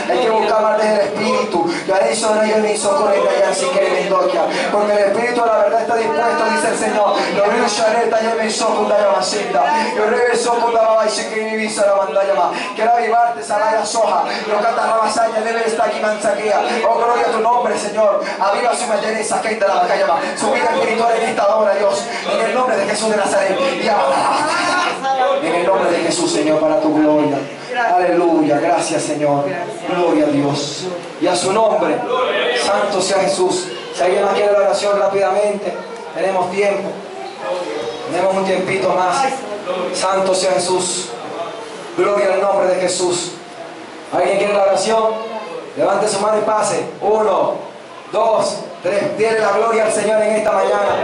Hay que buscar más del espíritu. Porque el espíritu, la verdad, está dispuesto, dice el Señor. Quiero avivarte, Saraya Soja. Oh, gloria a tu nombre, Señor. Aviva su mayoresa, que la su vida espiritual en esta hora, Dios, en el nombre de Jesús de Nazaret. En el nombre de Jesús, Señor, para tu gloria. Aleluya, gracias, Señor. Gloria a Dios y a su nombre. Santo sea Jesús. Si alguien más quiere la oración rápidamente, tenemos tiempo. Tenemos un tiempito más. Santo sea Jesús. Gloria al nombre de Jesús. ¿Alguien quiere la oración? Levante su mano y pase. 1, 2, 3. Dile la gloria al Señor en esta mañana.